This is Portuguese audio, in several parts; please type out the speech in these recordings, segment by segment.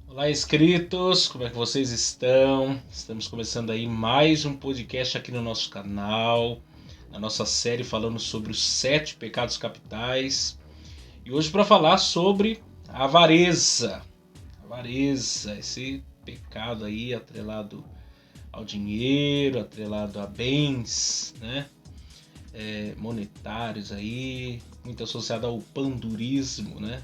Olá, inscritos, como é que vocês estão? Estamos começando aí mais um podcast aqui no nosso canal, na nossa série falando sobre os 7 pecados capitais. E hoje para falar sobre a avareza. Avareza, esse pecado aí atrelado ao dinheiro, atrelado a bens, né? Monetários aí, muito associado ao pandurismo, né?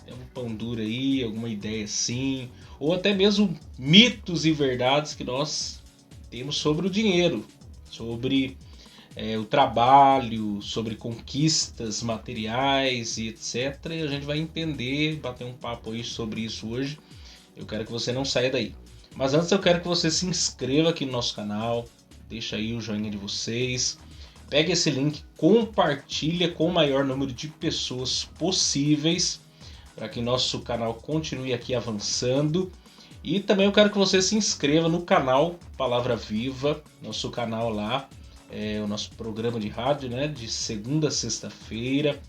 Tem um pão duro aí, alguma ideia assim, ou até mesmo mitos e verdades que nós temos sobre o dinheiro, sobre o trabalho, sobre conquistas materiais e etc. E a gente vai entender, bater um papo aí sobre isso hoje. Eu quero que você não saia daí. Mas antes eu quero que você se inscreva aqui no nosso canal, deixa aí o joinha de vocês, pegue esse link, compartilha com o maior número de pessoas possíveis para que nosso canal continue aqui avançando. E também eu quero que você se inscreva no canal Palavra Viva, nosso canal lá, o nosso programa de rádio, né, de segunda a sexta-feira.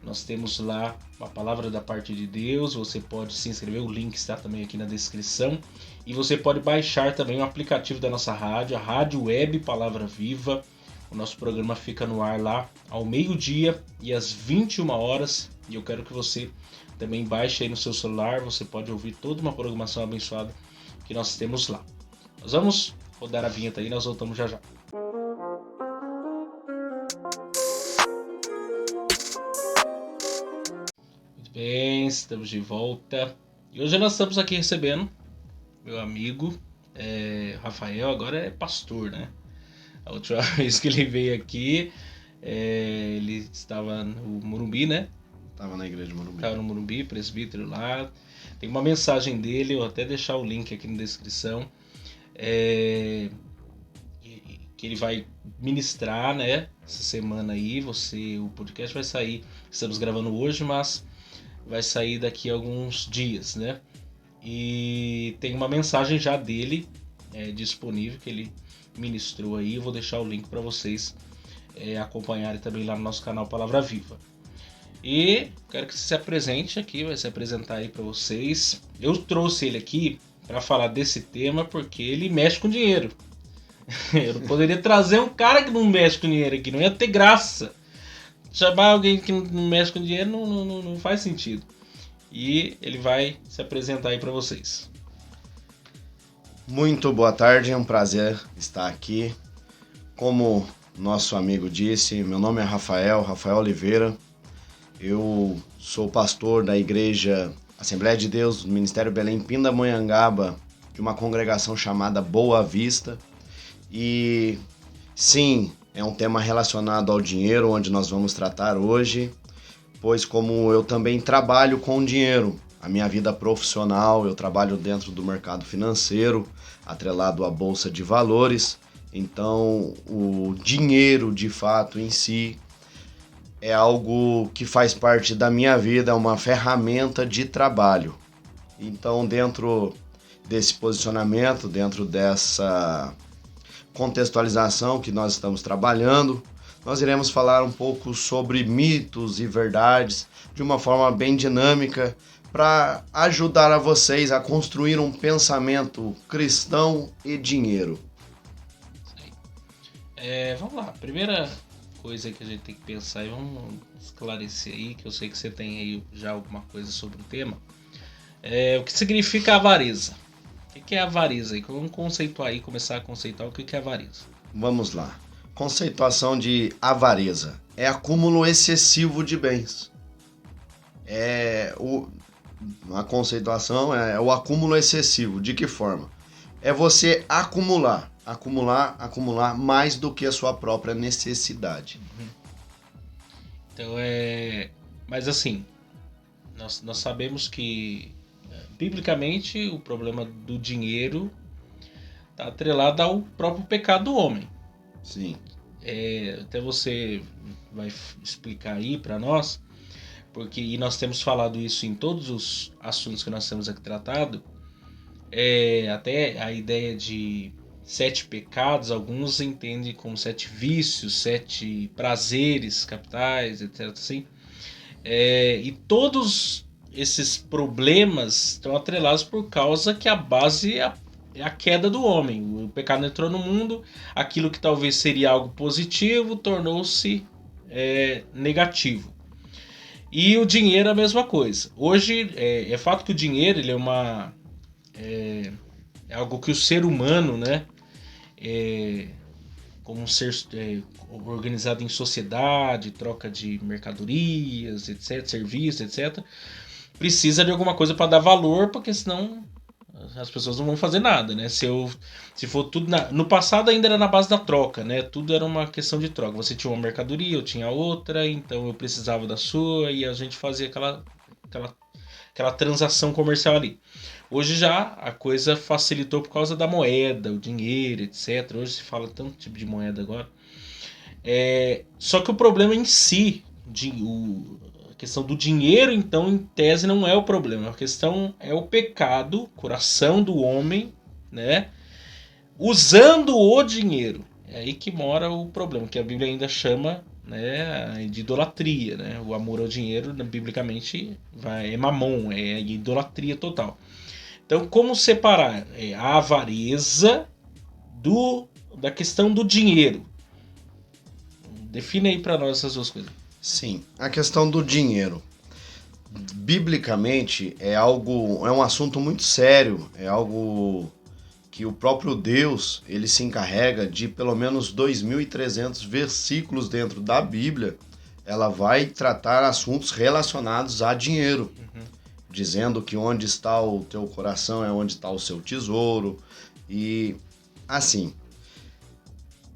Nós temos lá uma palavra da parte de Deus, você pode se inscrever, o link está também aqui na descrição. E você pode baixar também o aplicativo da nossa rádio, a Rádio Web Palavra Viva. O nosso programa fica no ar lá ao meio-dia e às 21 horas. E eu quero que você também baixe aí no seu celular, você pode ouvir toda uma programação abençoada que nós temos lá. Nós vamos rodar a vinheta aí, nós voltamos já já. Muito bem, estamos de volta. E hoje nós estamos aqui recebendo meu amigo Rafael, agora é pastor, né? A última vez que ele veio aqui, ele estava no Morumbi, né? Estava na igreja de Morumbi. Estava no Morumbi, presbítero lá. Tem uma mensagem dele, eu vou até deixar o link aqui na descrição, que ele vai ministrar, né? Essa semana aí, o podcast vai sair, estamos gravando hoje, mas vai sair daqui a alguns dias, né? E tem uma mensagem já dele disponível que ele ministrou aí. Eu vou deixar o link para vocês acompanharem também lá no nosso canal Palavra Viva. E quero que você se apresente aqui, vai se apresentar aí para vocês. Eu trouxe ele aqui para falar desse tema porque ele mexe com dinheiro. Eu não poderia trazer um cara que não mexe com dinheiro aqui, não ia ter graça. Chamar alguém que não mexe com dinheiro não faz sentido. E ele vai se apresentar aí para vocês. Muito boa tarde, é um prazer estar aqui. Como nosso amigo disse, meu nome é Rafael Oliveira. Eu sou pastor da igreja Assembleia de Deus do Ministério Belém Pindamonhangaba, de uma congregação chamada Boa Vista. E sim, é um tema relacionado ao dinheiro, onde nós vamos tratar hoje, pois como eu também trabalho com dinheiro, a minha vida profissional, eu trabalho dentro do mercado financeiro, atrelado à bolsa de valores, então o dinheiro de fato em si é algo que faz parte da minha vida, é uma ferramenta de trabalho. Então dentro desse posicionamento, dentro dessa contextualização que nós estamos trabalhando, nós iremos falar um pouco sobre mitos e verdades de uma forma bem dinâmica para ajudar a vocês a construir um pensamento cristão e dinheiro. Vamos lá, primeira coisa que a gente tem que pensar e vamos esclarecer aí, que eu sei que você tem aí já alguma coisa sobre o tema. O que significa avareza? O que é avareza? Vamos conceituar aí, começar a conceituar o que é avareza. Vamos lá. Conceituação de avareza é acúmulo excessivo de bens. A conceituação é o acúmulo excessivo. De que forma? É você acumular mais do que a sua própria necessidade. Então mas assim, nós sabemos que biblicamente o problema do dinheiro está atrelado ao próprio pecado do homem. Sim. Até você vai explicar aí para nós, porque nós temos falado isso em todos os assuntos que nós temos aqui tratado, até a ideia de 7 pecados, alguns entendem como 7 vícios, 7 prazeres capitais, etc. Assim. E todos esses problemas estão atrelados por causa que a base é a queda do homem. O pecado entrou no mundo, aquilo que talvez seria algo positivo tornou-se negativo. E o dinheiro é a mesma coisa. Hoje é fato que o dinheiro ele é algo que o ser humano, né, como um ser organizado em sociedade, troca de mercadorias, etc, serviços, etc, precisa de alguma coisa para dar valor, porque senão as pessoas não vão fazer nada, né? Se for tudo no passado ainda era na base da troca, né? Tudo era uma questão de troca. Você tinha uma mercadoria, eu tinha outra, então eu precisava da sua e a gente fazia aquela transação comercial ali. Hoje já a coisa facilitou por causa da moeda, o dinheiro, etc. Hoje se fala tanto tipo de moeda agora. Só que o problema em si, a questão do dinheiro, então, em tese, não é o problema. A questão é o pecado, coração do homem, né? Usando o dinheiro. É aí que mora o problema, que a Bíblia ainda chama, né, de idolatria, né? O amor ao dinheiro, biblicamente, é mamon, é idolatria total. Então, como separar a avareza da questão do dinheiro? Define aí para nós essas duas coisas. Sim, a questão do dinheiro. Biblicamente é um assunto muito sério, é algo que o próprio Deus, ele se encarrega de pelo menos 2.300 versículos dentro da Bíblia. Ela vai tratar assuntos relacionados a dinheiro, dizendo que onde está o teu coração é onde está o seu tesouro. E assim,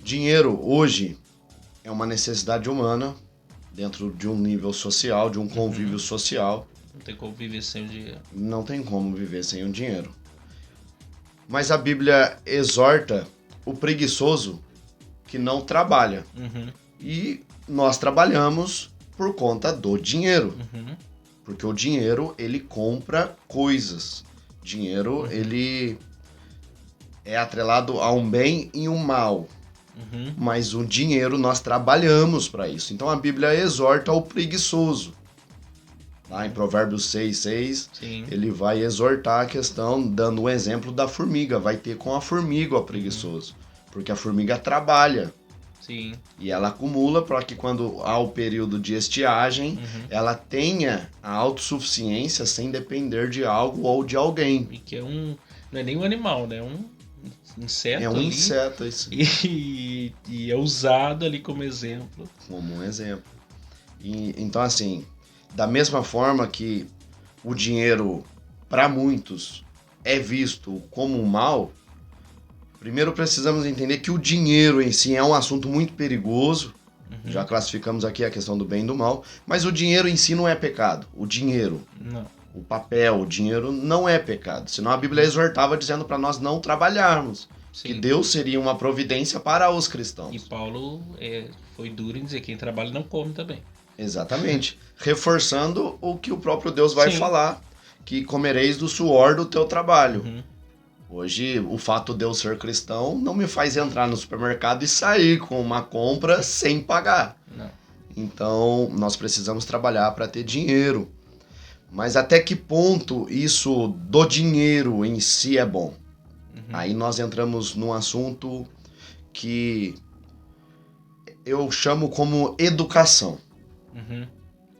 dinheiro hoje é uma necessidade humana dentro de um nível social, de um convívio social. Não tem como viver sem o dinheiro. Não tem como viver sem o dinheiro. Mas a Bíblia exorta o preguiçoso que não trabalha. E nós trabalhamos por conta do dinheiro. Porque o dinheiro, ele compra coisas. Dinheiro, ele é atrelado a um bem e um mal. Mas o dinheiro, nós trabalhamos para isso. Então a Bíblia exorta o preguiçoso. Lá em Provérbios 6:6, ele vai exortar a questão, dando um exemplo da formiga. Vai ter com a formiga o preguiçoso. Porque a formiga trabalha. Sim. E ela acumula para que quando há o período de estiagem, ela tenha a autossuficiência sem depender de algo ou de alguém. E que não é nem um animal, né? É um inseto. É um ali, inseto, isso. E é usado ali como exemplo. Como um exemplo. Então, assim, da mesma forma que o dinheiro, para muitos, é visto como um mal, primeiro precisamos entender que o dinheiro em si é um assunto muito perigoso. Já classificamos aqui a questão do bem e do mal, mas o dinheiro em si não é pecado. O dinheiro, o papel, o dinheiro não é pecado. Senão a Bíblia exortava dizendo para nós não trabalharmos. Sim. Que Deus seria uma providência para os cristãos. E Paulo foi duro em dizer que quem trabalha não come também. Exatamente. Reforçando o que o próprio Deus vai falar, que comereis do suor do teu trabalho. Hoje, o fato de eu ser cristão não me faz entrar no supermercado e sair com uma compra sem pagar. Não. Então, nós precisamos trabalhar para ter dinheiro. Mas até que ponto isso do dinheiro em si é bom? Aí nós entramos num assunto que eu chamo como educação.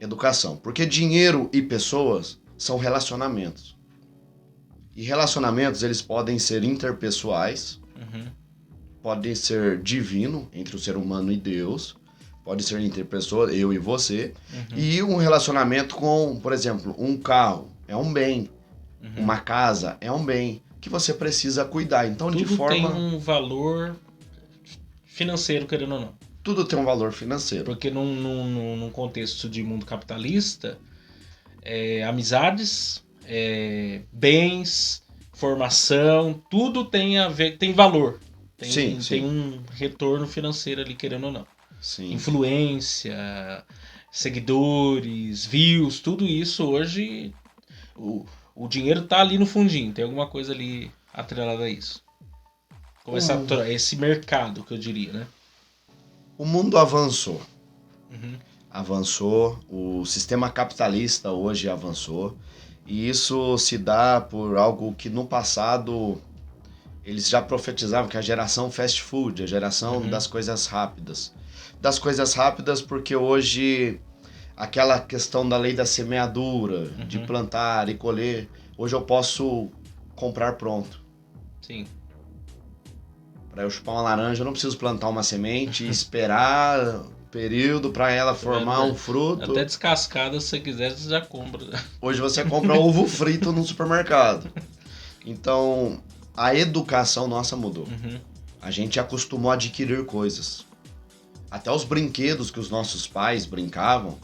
Educação. Porque dinheiro e pessoas são relacionamentos. E relacionamentos, eles podem ser interpessoais, podem ser divino, entre o ser humano e Deus, pode ser interpessoa, eu e você, e um relacionamento com, por exemplo, um carro é um bem, uma casa é um bem, que você precisa cuidar. Então, tudo de forma... tem um valor financeiro, querendo ou não. Tudo tem um valor financeiro. Porque num contexto de mundo capitalista, amizades, bens, formação, tudo tem a ver, tem valor. Tem um retorno financeiro ali, querendo ou não. Sim. Influência, seguidores, views, tudo isso hoje, o dinheiro tá ali no fundinho, tem alguma coisa ali atrelada a isso. Como esse mercado, que eu diria, né? O mundo avançou. Avançou, o sistema capitalista hoje avançou. E isso se dá por algo que no passado eles já profetizavam, que é a geração fast food, a geração das coisas rápidas. Das coisas rápidas porque hoje aquela questão da lei da semeadura, de plantar e colher, hoje eu posso comprar pronto. Sim. Para eu chupar uma laranja, eu não preciso plantar uma semente e esperar período para ela formar um fruto. Até descascada, se você quiser, você já compra. Hoje você compra ovo frito no supermercado. Então, a educação nossa mudou. A gente acostumou a adquirir coisas. Até os brinquedos que os nossos pais brincavam,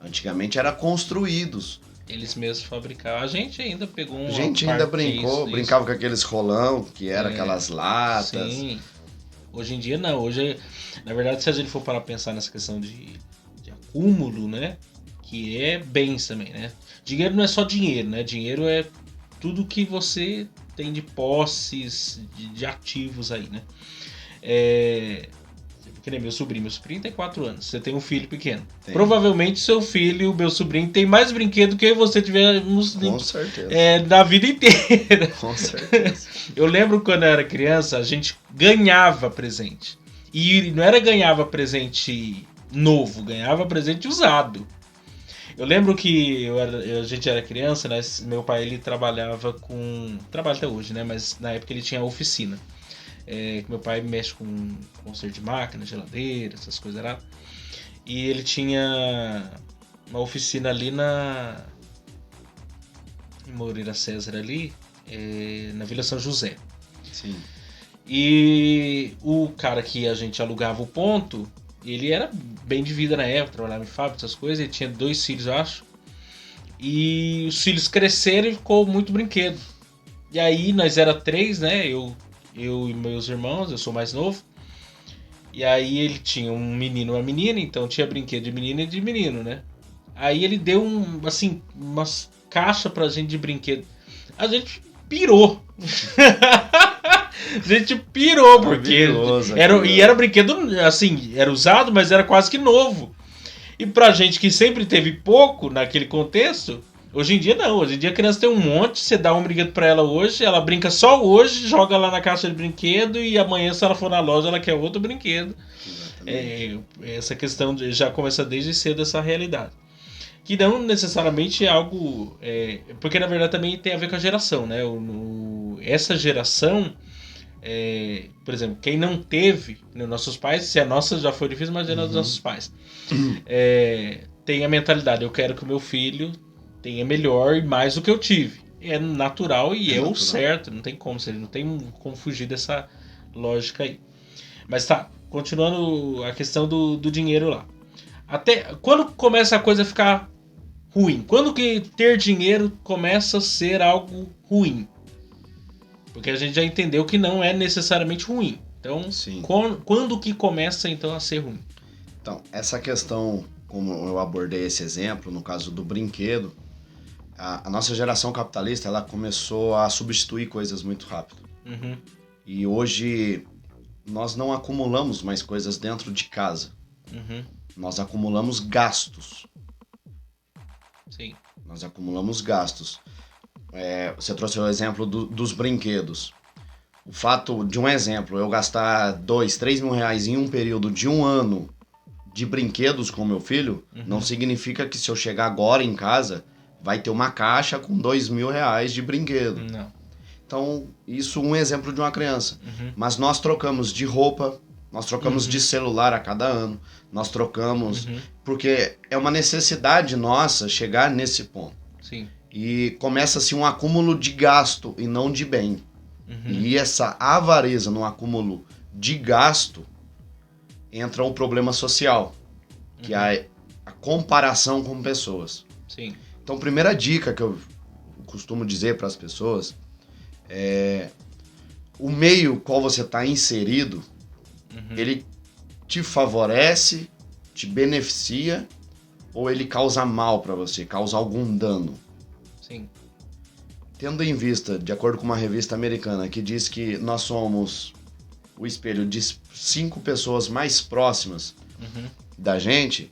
antigamente eram construídos. Eles mesmos fabricavam. A gente ainda pegou um. A gente ainda brincava com aqueles rolão, que era aquelas latas. Sim. Hoje em dia não. Hoje, na verdade, se a gente for para pensar nessa questão de acúmulo, né? Que é bens também, né? Dinheiro não é só dinheiro, né? Dinheiro é tudo que você tem de posses, de ativos aí, né? Que nem meu sobrinho tem 4 anos. Você tem um filho pequeno. Tem. Provavelmente seu filho, meu sobrinho, tem mais brinquedo que eu e você tivemos com certeza. Da vida inteira. Com certeza. Eu lembro quando eu era criança, a gente ganhava presente. E não era ganhava presente novo, ganhava presente usado. Eu lembro que a gente era criança, né? Meu pai ele trabalhava trabalha até hoje, né? Mas na época ele tinha oficina. Meu pai mexe com conserto de máquina, geladeira, essas coisas lá. E ele tinha uma oficina ali em Moreira César ali, na Vila São José. Sim. E o cara que a gente alugava o ponto, ele era bem de vida na época, trabalhava em fábrica, essas coisas. Ele tinha 2 filhos, eu acho. E os filhos cresceram e ficou muito brinquedo. E aí nós era 3, né? Eu e meus irmãos, eu sou mais novo. E aí ele tinha um menino e uma menina, então tinha brinquedo de menina e de menino, né? Aí ele deu umas caixas pra gente de brinquedo. A gente pirou. A gente pirou, porque era brinquedo, assim, era usado, mas era quase que novo. E pra gente que sempre teve pouco naquele contexto, hoje em dia não. Hoje em dia a criança tem um monte, você dá um brinquedo pra ela hoje, ela brinca só hoje, joga lá na caixa de brinquedo e amanhã, se ela for na loja, ela quer outro brinquedo. Essa questão já começa desde cedo, essa realidade. Que não necessariamente é algo... porque na verdade também tem a ver com a geração, né? Essa geração... por exemplo, quem não teve, né, nossos pais, se a nossa já foi difícil, imagina os nossos pais. Tem a mentalidade, eu quero que o meu filho tenha melhor e mais do que eu tive. É natural e é o certo, não tem como, não tem como fugir dessa lógica aí. Mas tá, continuando a questão do dinheiro lá. Até quando começa a coisa a ficar ruim? Quando que ter dinheiro começa a ser algo ruim? Porque a gente já entendeu que não é necessariamente ruim. Então, quando que começa então a ser ruim? Então, essa questão, como eu abordei esse exemplo, no caso do brinquedo, a nossa geração capitalista, ela começou a substituir coisas muito rápido. E hoje, nós não acumulamos mais coisas dentro de casa. Nós acumulamos gastos. Sim. Nós acumulamos gastos. Você trouxe o exemplo dos brinquedos. O fato de um exemplo, eu gastar 2, 3 mil reais em um período de um ano de brinquedos com meu filho, não significa que se eu chegar agora em casa, vai ter uma caixa com 2 mil reais de brinquedo. Não. Então, isso é um exemplo de uma criança. Mas nós trocamos de roupa, nós trocamos de celular a cada ano, nós trocamos... Porque é uma necessidade nossa chegar nesse ponto. Sim. E começa-se um acúmulo de gasto e não de bem. E essa avareza no acúmulo de gasto entra um problema social, que é a comparação com pessoas. Sim. Então, primeira dica que eu costumo dizer para as pessoas é o meio qual você está inserido, ele te favorece, te beneficia ou ele causa mal para você, causa algum dano. Sim. Tendo em vista, de acordo com uma revista americana, que diz que nós somos o espelho de 5 pessoas mais próximas da gente,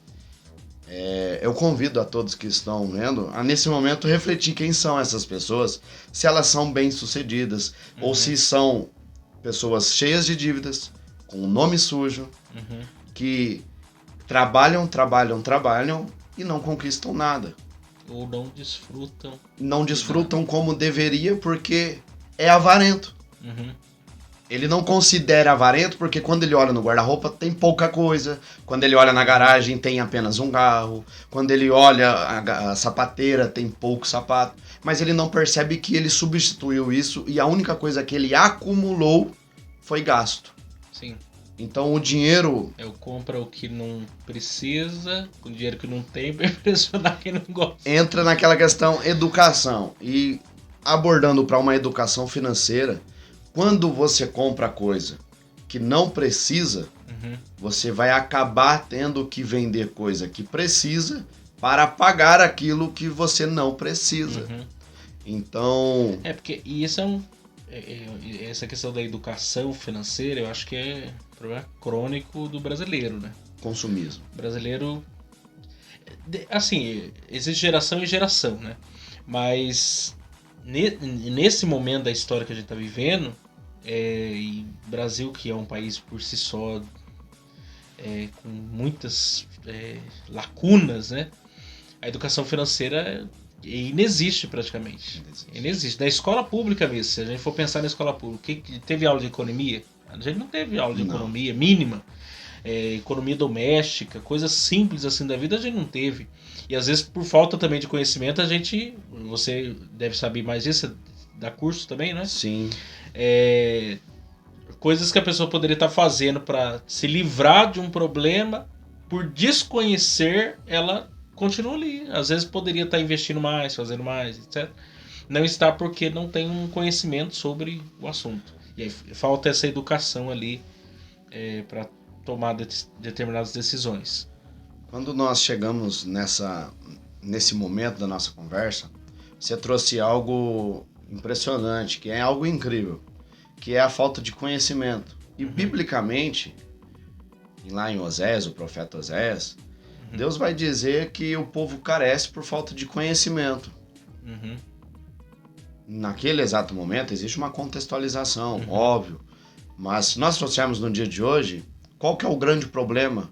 Eu convido a todos que estão vendo a, nesse momento, refletir quem são essas pessoas, se elas são bem-sucedidas, ou se são pessoas cheias de dívidas, com o nome sujo, que trabalham e não conquistam nada. Ou não desfrutam. Não desfrutam como deveria porque é avarento. Ele não considera avarento porque quando ele olha no guarda-roupa tem pouca coisa. Quando ele olha na garagem tem apenas um carro. Quando ele olha a sapateira tem pouco sapato. Mas ele não percebe que ele substituiu isso e a única coisa que ele acumulou foi gasto. Sim. Então o dinheiro... Eu compro o que não precisa, com o dinheiro que não tem, pra impressionar quem não gosta. Entra naquela questão educação. E abordando para uma educação financeira... Quando você compra coisa que não precisa, você vai acabar tendo que vender coisa que precisa para pagar aquilo que você não precisa. Então... porque isso essa questão da educação financeira, eu acho que é um problema crônico do brasileiro, né? Consumismo. O brasileiro... Assim, existe geração e geração, né? Mas nesse momento da história que a gente tá vivendo... e Brasil, que é um país por si só com muitas lacunas, né? A educação financeira inexiste praticamente. Inexiste. Da escola pública mesmo, se a gente for pensar na escola pública, teve aula de economia? A gente não teve aula de economia mínima. Economia doméstica, coisas simples assim da vida a gente não teve. E às vezes por falta também de conhecimento você deve saber mais disso, dá curso também, né? Sim. Coisas que a pessoa poderia estar fazendo para se livrar de um problema, por desconhecer, ela continua ali. Às vezes poderia estar investindo mais, fazendo mais, etc. Não está porque não tem um conhecimento sobre o assunto. E aí falta essa educação ali para tomar determinadas decisões. Quando nós chegamos nesse momento da nossa conversa, você trouxe algo impressionante, que é algo incrível, que é a falta de conhecimento. E biblicamente, lá em Oséias, o profeta Oséias, Deus vai dizer que o povo carece por falta de conhecimento. Naquele exato momento existe uma contextualização, óbvio, mas se nós trouxermos no dia de hoje, qual que é o grande problema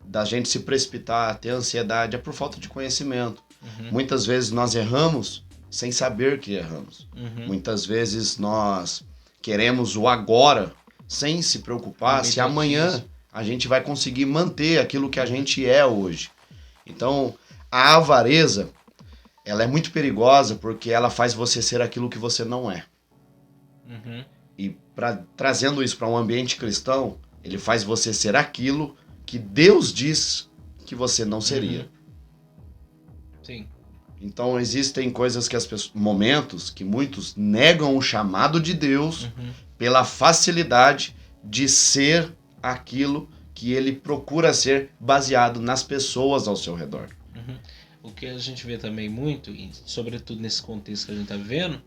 da gente se precipitar, ter ansiedade? É por falta de conhecimento. Muitas vezes nós erramos sem saber que erramos. Muitas vezes nós queremos o agora, sem se preocupar se amanhã a gente vai conseguir manter aquilo que a gente é hoje. Então, a avareza, ela é muito perigosa porque ela faz você ser aquilo que você não é. E trazendo isso para um ambiente cristão, ele faz você ser aquilo que Deus diz que você não seria. Sim. Então existem coisas momentos que muitos negam o chamado de Deus pela facilidade de ser aquilo que ele procura ser baseado nas pessoas ao seu redor. O que a gente vê também muito, e sobretudo nesse contexto que a gente está vivendo,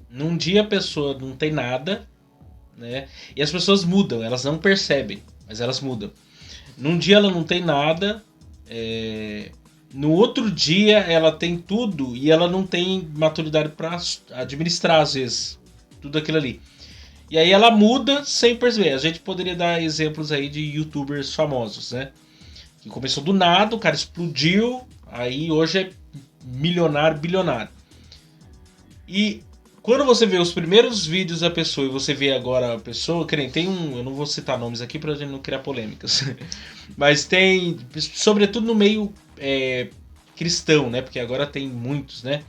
num dia a pessoa não tem nada, né? E as pessoas mudam, elas não percebem, mas elas mudam. Num dia ela não tem nada, no outro dia ela tem tudo e ela não tem maturidade para administrar, às vezes, tudo aquilo ali. E aí ela muda sem perceber. A gente poderia dar exemplos aí de youtubers famosos, né? Que começou do nada, o cara explodiu, aí hoje é milionário, bilionário. E quando você vê os primeiros vídeos da pessoa e você vê agora a pessoa, que nem tem eu não vou citar nomes aqui pra gente não criar polêmicas, mas tem, sobretudo no meio cristão, né? Porque agora tem muitos, né?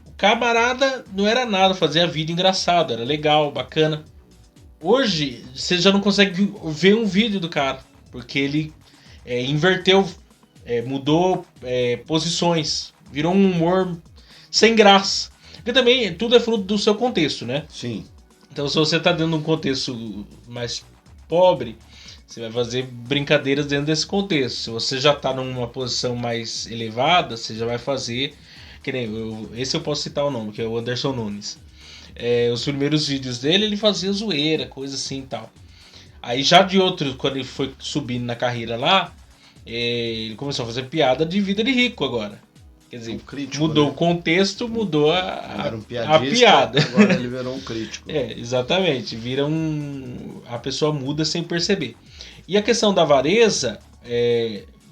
O camarada não era nada, fazia vídeo engraçado, era legal, bacana. Hoje, você já não consegue ver um vídeo do cara, porque ele inverteu, mudou posições, virou um humor sem graça. Porque também tudo é fruto do seu contexto, né? Sim. Então, se você tá dentro de um contexto mais pobre, você vai fazer brincadeiras dentro desse contexto. Se você já tá numa posição mais elevada, você já vai fazer... Que nem esse eu posso citar o nome, que é o Anderson Nunes. Os primeiros vídeos dele, ele fazia zoeira, coisa assim e tal. Aí já de outro, quando ele foi subindo na carreira lá, ele começou a fazer piada de vida de rico agora. Quer dizer, crítico, mudou, né, o contexto, mudou era um a piada. Agora ele virou um crítico. Exatamente. A pessoa muda sem perceber. E a questão da avareza,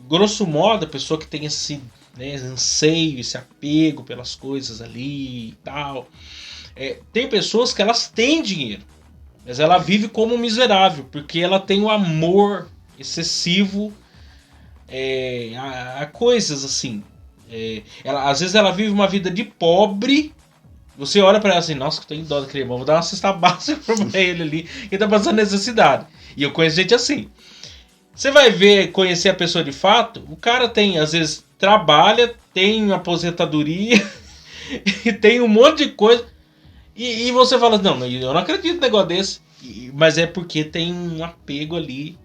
grosso modo, a pessoa que tem esse, né, anseio, esse apego pelas coisas ali e tal. Tem pessoas que elas têm dinheiro, mas ela vive como miserável, porque ela tem o amor excessivo a coisas assim. Às vezes ela vive uma vida de pobre. Você olha pra ela assim, nossa, que tem dó daquele irmão, vou dar uma cesta básica pra ele ali, que tá passando necessidade. E eu conheço gente assim. Você vai conhecer a pessoa de fato, o cara tem, às vezes, trabalha, tem aposentadoria, e tem um monte de coisa, e você fala, não, eu não acredito num negócio desse. Mas é porque tem um apego ali,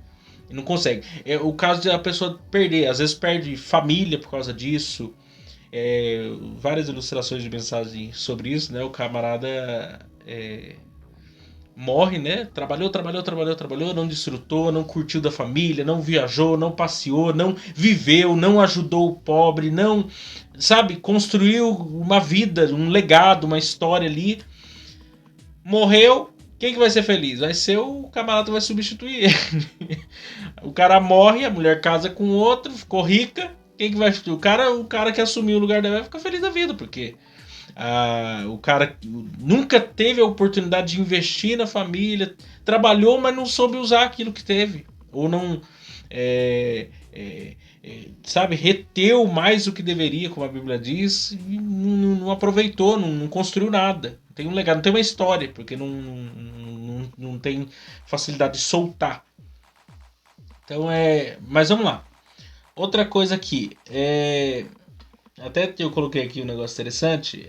e não consegue. O caso de a pessoa perder, às vezes perde família por causa disso. Várias ilustrações de mensagem sobre isso, né? O camarada morre, né? Trabalhou, não desfrutou, não curtiu da família, não viajou, não passeou, não viveu, não ajudou o pobre, não, sabe, construiu uma vida, um legado, uma história ali. Morreu, quem que vai ser feliz? Vai ser o camarada que vai substituir ele. O cara morre, a mulher casa com outro, ficou rica. Quem que vai... O cara que assumiu o lugar dela vai ficar feliz da vida, porque o cara nunca teve a oportunidade de investir na família, trabalhou, mas não soube usar aquilo que teve, ou não sabe, reteu mais do que deveria, como a Bíblia diz, e não aproveitou, não construiu nada, não tem um legado, não tem uma história, porque não tem facilidade de soltar. Então mas vamos lá. Outra coisa aqui, até eu coloquei aqui um negócio interessante,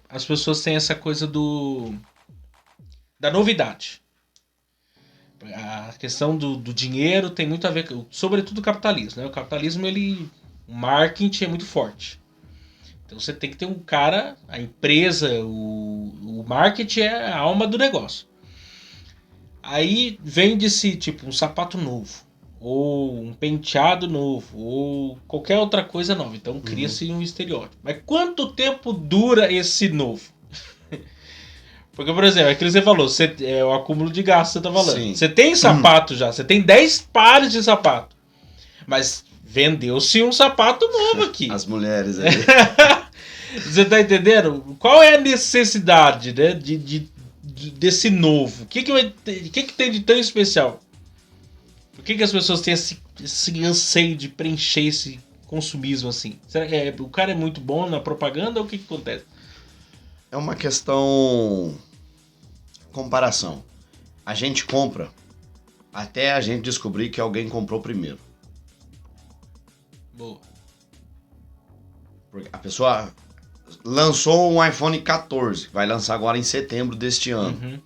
as pessoas têm essa coisa da novidade. A questão do dinheiro tem muito a ver, sobretudo o capitalismo, né? O capitalismo, o marketing é muito forte. Então você tem que ter um cara, a empresa, o marketing é a alma do negócio. Aí vende-se tipo um sapato novo, ou um penteado novo, ou qualquer outra coisa nova. Então cria-se um estereótipo. Mas quanto tempo dura esse novo? Porque, por exemplo, é aquilo que você falou, é o acúmulo de gasto que você tá falando. Sim. Você tem sapato já, você tem 10 pares de sapato. Mas vendeu-se um sapato novo aqui. As mulheres aí. Você tá entendendo? Qual é a necessidade, né, desse novo? O que tem de tão especial? Por que as pessoas têm esse anseio de preencher esse consumismo assim? Será que o cara é muito bom na propaganda ou o que acontece? É uma questão... comparação. A gente compra até a gente descobrir que alguém comprou primeiro. Boa. Porque a pessoa lançou um iPhone 14, vai lançar agora em setembro deste ano. Uhum.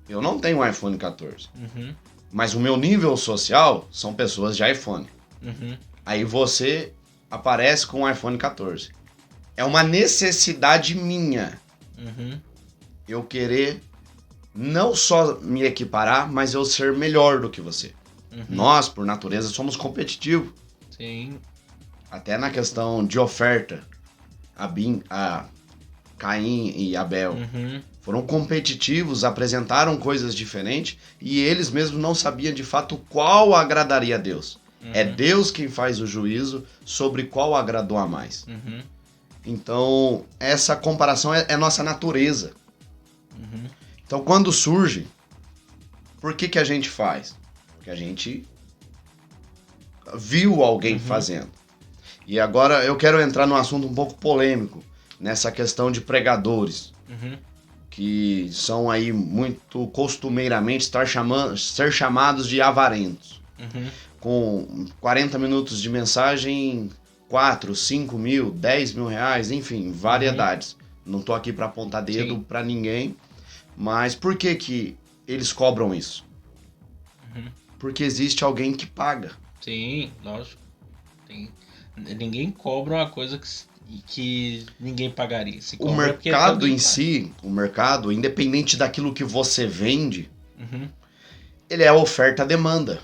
Eu não tenho um iPhone 14. Uhum. Mas o meu nível social são pessoas de iPhone. Uhum. Aí você aparece com um iPhone 14. É uma necessidade minha. Uhum. Eu querer não só me equiparar, mas eu ser melhor do que você. Uhum. Nós, por natureza, somos competitivos. Sim. Até na questão de oferta. Caim e Abel foram competitivos, apresentaram coisas diferentes e eles mesmos não sabiam de fato qual agradaria a Deus. É Deus quem faz o juízo sobre qual agradou a mais. Então, essa comparação é nossa natureza. Então, quando surge, por que a gente faz? Porque a gente viu alguém fazendo. E agora eu quero entrar num assunto um pouco polêmico, nessa questão de pregadores, que são aí muito costumeiramente ser chamados de avarentos. Com 40 minutos de mensagem, 4, 5 mil, 10 mil reais, enfim, variedades. Não tô aqui para apontar dedo para ninguém, mas por que eles cobram isso? Porque existe alguém que paga. Sim, lógico. Ninguém cobra uma coisa que ninguém pagaria. O mercado em si, independente daquilo que você vende, ele é oferta-demanda.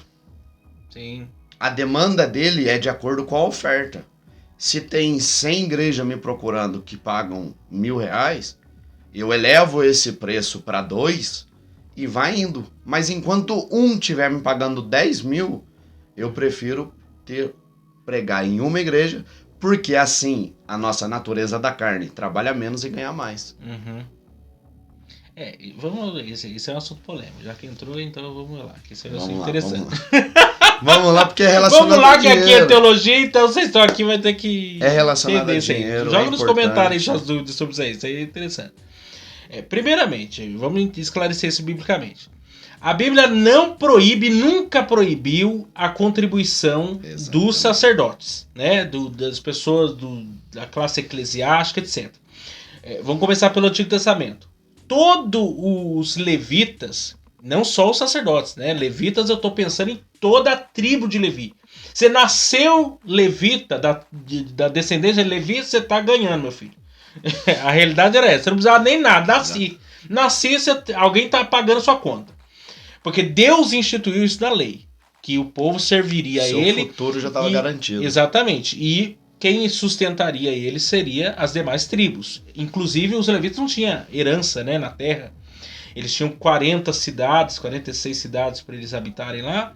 Sim. A demanda dele é de acordo com a oferta. Se tem 100 igrejas me procurando que pagam R$1.000, eu elevo esse preço para 2 e vai indo. Mas enquanto um estiver me pagando 10.000, eu prefiro pregar em uma igreja, porque assim a nossa natureza da carne trabalha menos e ganha mais. Uhum. Esse é um assunto polêmico. Já que entrou, então vamos lá. Que isso é um assunto interessante. Vamos lá, porque é relacionado vamos lá, a dinheiro. Que aqui é teologia, então vocês estão aqui, vai ter que. É relacionado a dinheiro. Joga nos comentários as dúvidas sobre isso aí é interessante. Primeiramente, vamos esclarecer isso biblicamente. A Bíblia não proíbe, nunca proibiu a contribuição dos sacerdotes, né? Das pessoas da classe eclesiástica, etc. Vamos começar pelo Antigo Testamento. Todos os levitas, não só os sacerdotes, né? Levitas, eu estou pensando em toda a tribo de Levi. Você nasceu levita, da descendência de Levi, você está ganhando, meu filho. A realidade era essa. Você não precisava nem nada. Nasci, alguém está pagando sua conta. Porque Deus instituiu isso na lei. Que o povo serviria a ele. O futuro já estava garantido. Exatamente. E quem sustentaria ele seria as demais tribos. Inclusive os levitas não tinham herança, né, na terra. Eles tinham 46 cidades para eles habitarem lá.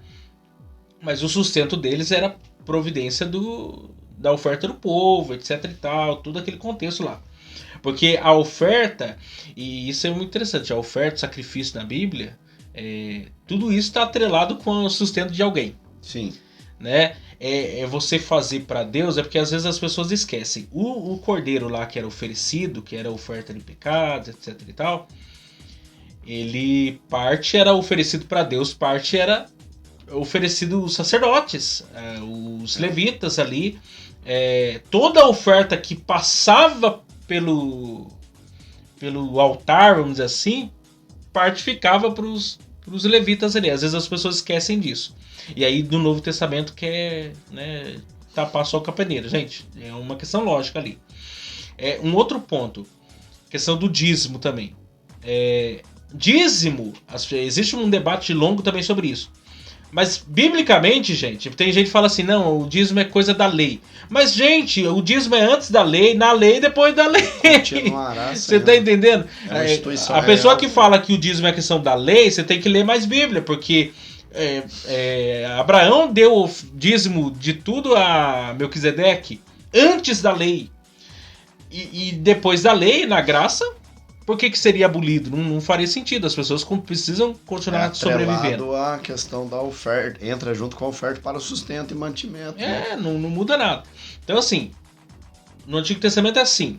Mas o sustento deles era providência da oferta do povo, etc e tal. Todo aquele contexto lá. Porque a oferta, e isso é muito interessante, a oferta, o sacrifício na Bíblia, tudo isso está atrelado com o sustento de alguém. Sim. Né? Você fazer para Deus, porque às vezes as pessoas esquecem. O cordeiro lá que era oferecido, que era oferta de pecados, etc e tal, parte era oferecido para Deus, parte era oferecido os sacerdotes, os levitas ali. Toda a oferta que passava pelo altar, vamos dizer assim, parte ficava para os levitas ali. Às vezes as pessoas esquecem disso. E aí no Novo Testamento quer, né, tapar só com a peneira. Gente, é uma questão lógica ali. Um outro ponto, questão do dízimo também. Dízimo, existe um debate longo também sobre isso. Mas, biblicamente, gente, tem gente que fala assim, não, o dízimo é coisa da lei. Mas, gente, o dízimo é antes da lei, na lei e depois da lei. Você tá entendendo? A pessoa que fala que o dízimo é questão da lei, você tem que ler mais Bíblia, porque Abraão deu o dízimo de tudo a Melquisedeque antes da lei. E depois da lei, na graça, por que seria abolido? Não faria sentido. As pessoas precisam continuar sobrevivendo. A questão da oferta. Entra junto com a oferta para o sustento e mantimento. Né? Não muda nada. Então, assim, no Antigo Testamento é assim.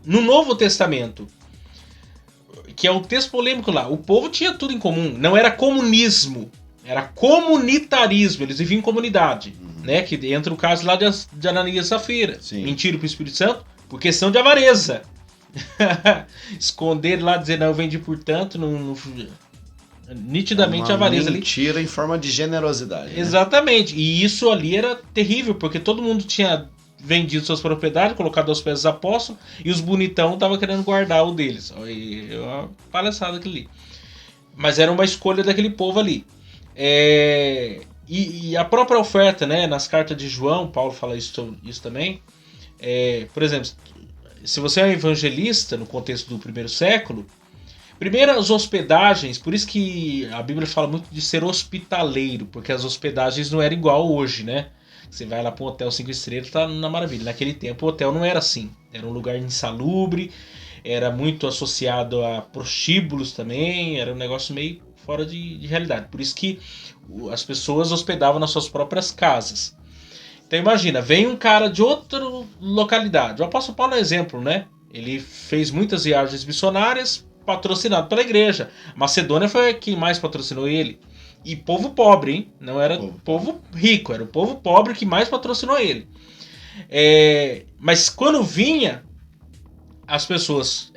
No Novo Testamento, que é um texto polêmico lá, o povo tinha tudo em comum. Não era comunismo. Era comunitarismo. Eles viviam em comunidade. Né? Que entra o caso lá de Ananias e Safira. Sim. Mentiram para o Espírito Santo por questão de avareza. Esconder lá, dizer não, eu vendi por tanto, nitidamente a avareza ali. Mentira em forma de generosidade. Exatamente, né? E isso ali era terrível, porque todo mundo tinha vendido suas propriedades, colocado aos pés dos apóstolos, e os bonitão estavam querendo guardar o deles. Uma palhaçada aquilo ali. Mas era uma escolha daquele povo ali. E a própria oferta, né? Nas cartas de João, Paulo fala isso também. Por exemplo, se você é um evangelista no contexto do primeiro século, primeiro as hospedagens, por isso que a Bíblia fala muito de ser hospitaleiro, porque as hospedagens não eram igual hoje, né? Você vai lá para um hotel 5 estrelas, tá na maravilha. Naquele tempo o hotel não era assim, era um lugar insalubre, era muito associado a prostíbulos também, era um negócio meio fora de realidade. Por isso que as pessoas hospedavam nas suas próprias casas. Então imagina, vem um cara de outra localidade. O apóstolo Paulo é um exemplo, né? Ele fez muitas viagens missionárias patrocinado pela igreja. Macedônia foi quem mais patrocinou ele. E povo pobre, hein? Não era povo rico, era o povo pobre que mais patrocinou ele. Mas quando vinha, as pessoas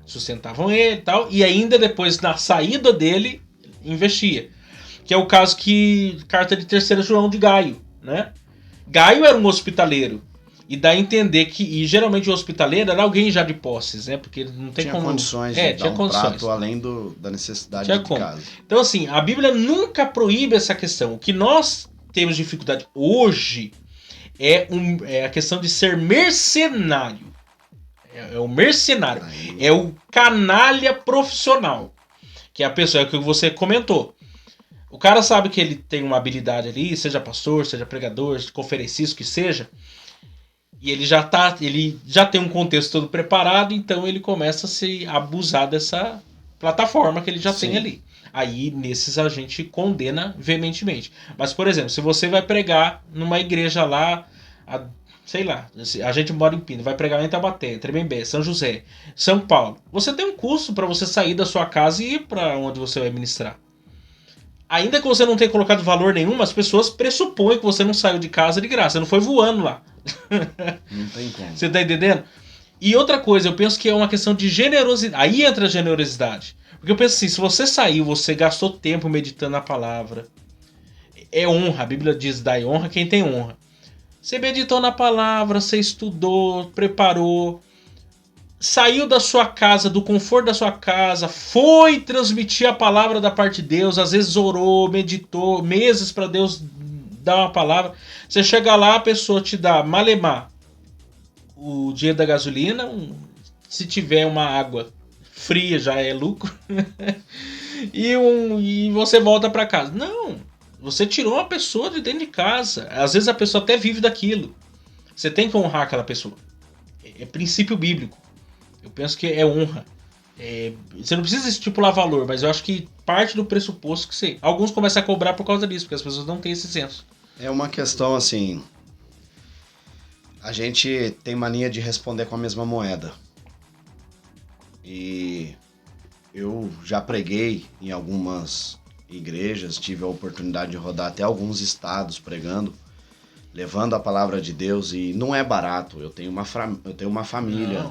sustentavam ele e tal, e ainda depois, na saída dele, investia. Que é o caso carta de 3 João de Gaio, né? Gaio era um hospitaleiro. E dá a entender que, e geralmente o hospitaleiro era alguém já de posses, né? Porque não tem tinha como... condições de dar tinha um condições. prato além da necessidade Tinha de como. casa. Então, assim, a Bíblia nunca proíbe essa questão. O que nós temos dificuldade hoje é a questão de ser mercenário. É o mercenário. Aí, É o canalha profissional. Que é a pessoa, é o que você comentou. O cara sabe que ele tem uma habilidade ali, seja pastor, seja pregador, conferencista, que seja, e ele já tem um contexto todo preparado, então ele começa a se abusar dessa plataforma que ele já tem ali. Aí, nesses, a gente condena veementemente. Mas, por exemplo, se você vai pregar numa igreja lá, sei lá, a gente mora em Pina, vai pregar em Taubaté, Tremembé, São José, São Paulo, você tem um custo para você sair da sua casa e ir para onde você vai ministrar. Ainda que você não tenha colocado valor nenhum, as pessoas pressupõem que você não saiu de casa de graça, você não foi voando lá. não tem como. Você tá entendendo? E outra coisa, eu penso que é uma questão de generosidade. Aí entra a generosidade. Porque eu penso assim, se você saiu, você gastou tempo meditando na palavra, é honra. A Bíblia diz, dai honra quem tem honra. Você meditou na palavra, você estudou, preparou, saiu da sua casa, do conforto da sua casa, foi transmitir a palavra da parte de Deus, às vezes orou, meditou, meses para Deus dar uma palavra. Você chega lá, a pessoa te dá malemar o dinheiro da gasolina, se tiver uma água fria já é lucro, e você volta para casa. Não, você tirou uma pessoa de dentro de casa. Às vezes a pessoa até vive daquilo. Você tem que honrar aquela pessoa. É princípio bíblico. Eu penso que é honra. Você não precisa estipular valor, mas eu acho que parte do pressuposto que você... Alguns começam a cobrar por causa disso, porque as pessoas não têm esse senso. É uma questão assim... A gente tem mania de responder com a mesma moeda. E eu já preguei em algumas igrejas, tive a oportunidade de rodar até alguns estados pregando, levando a palavra de Deus, e não é barato. Eu tenho uma família.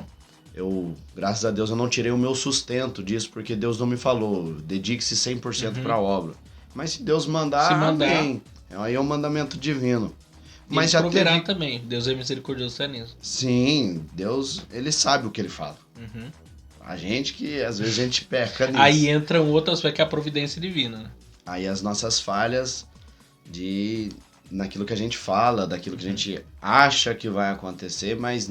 Não. Graças a Deus, eu não tirei o meu sustento disso, porque Deus não me falou, dedique-se 100% para a obra. Mas se Deus mandar, amém. Aí é um mandamento divino. Mas já proverá também. Deus é misericordioso até nisso. Sim, Deus, ele sabe o que ele fala. A gente que, às vezes, a gente peca nisso. Aí entra um outro aspecto que é a providência divina, né? Aí as nossas falhas naquilo que a gente fala, daquilo que a gente acha que vai acontecer, mas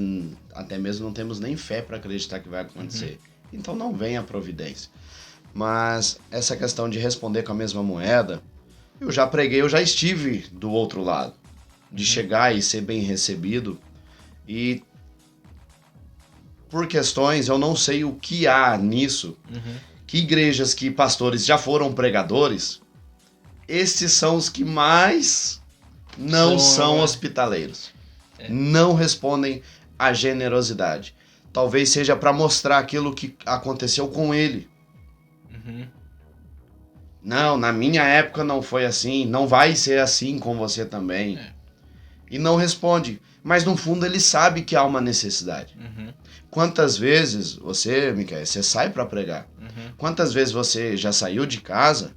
até mesmo não temos nem fé para acreditar que vai acontecer. Então não vem a providência. Mas essa questão de responder com a mesma moeda, eu já preguei, eu já estive do outro lado. De chegar e ser bem recebido. E por questões, eu não sei o que há nisso. Que igrejas, que pastores já foram pregadores, esses são os que mais não são hospitaleiros. Não respondem à generosidade. Talvez seja para mostrar aquilo que aconteceu com ele. Não, na minha época não foi assim, não vai ser assim com você também. E não responde. Mas no fundo ele sabe que há uma necessidade. Quantas vezes você, Micael, você sai para pregar? Quantas vezes você já saiu de casa?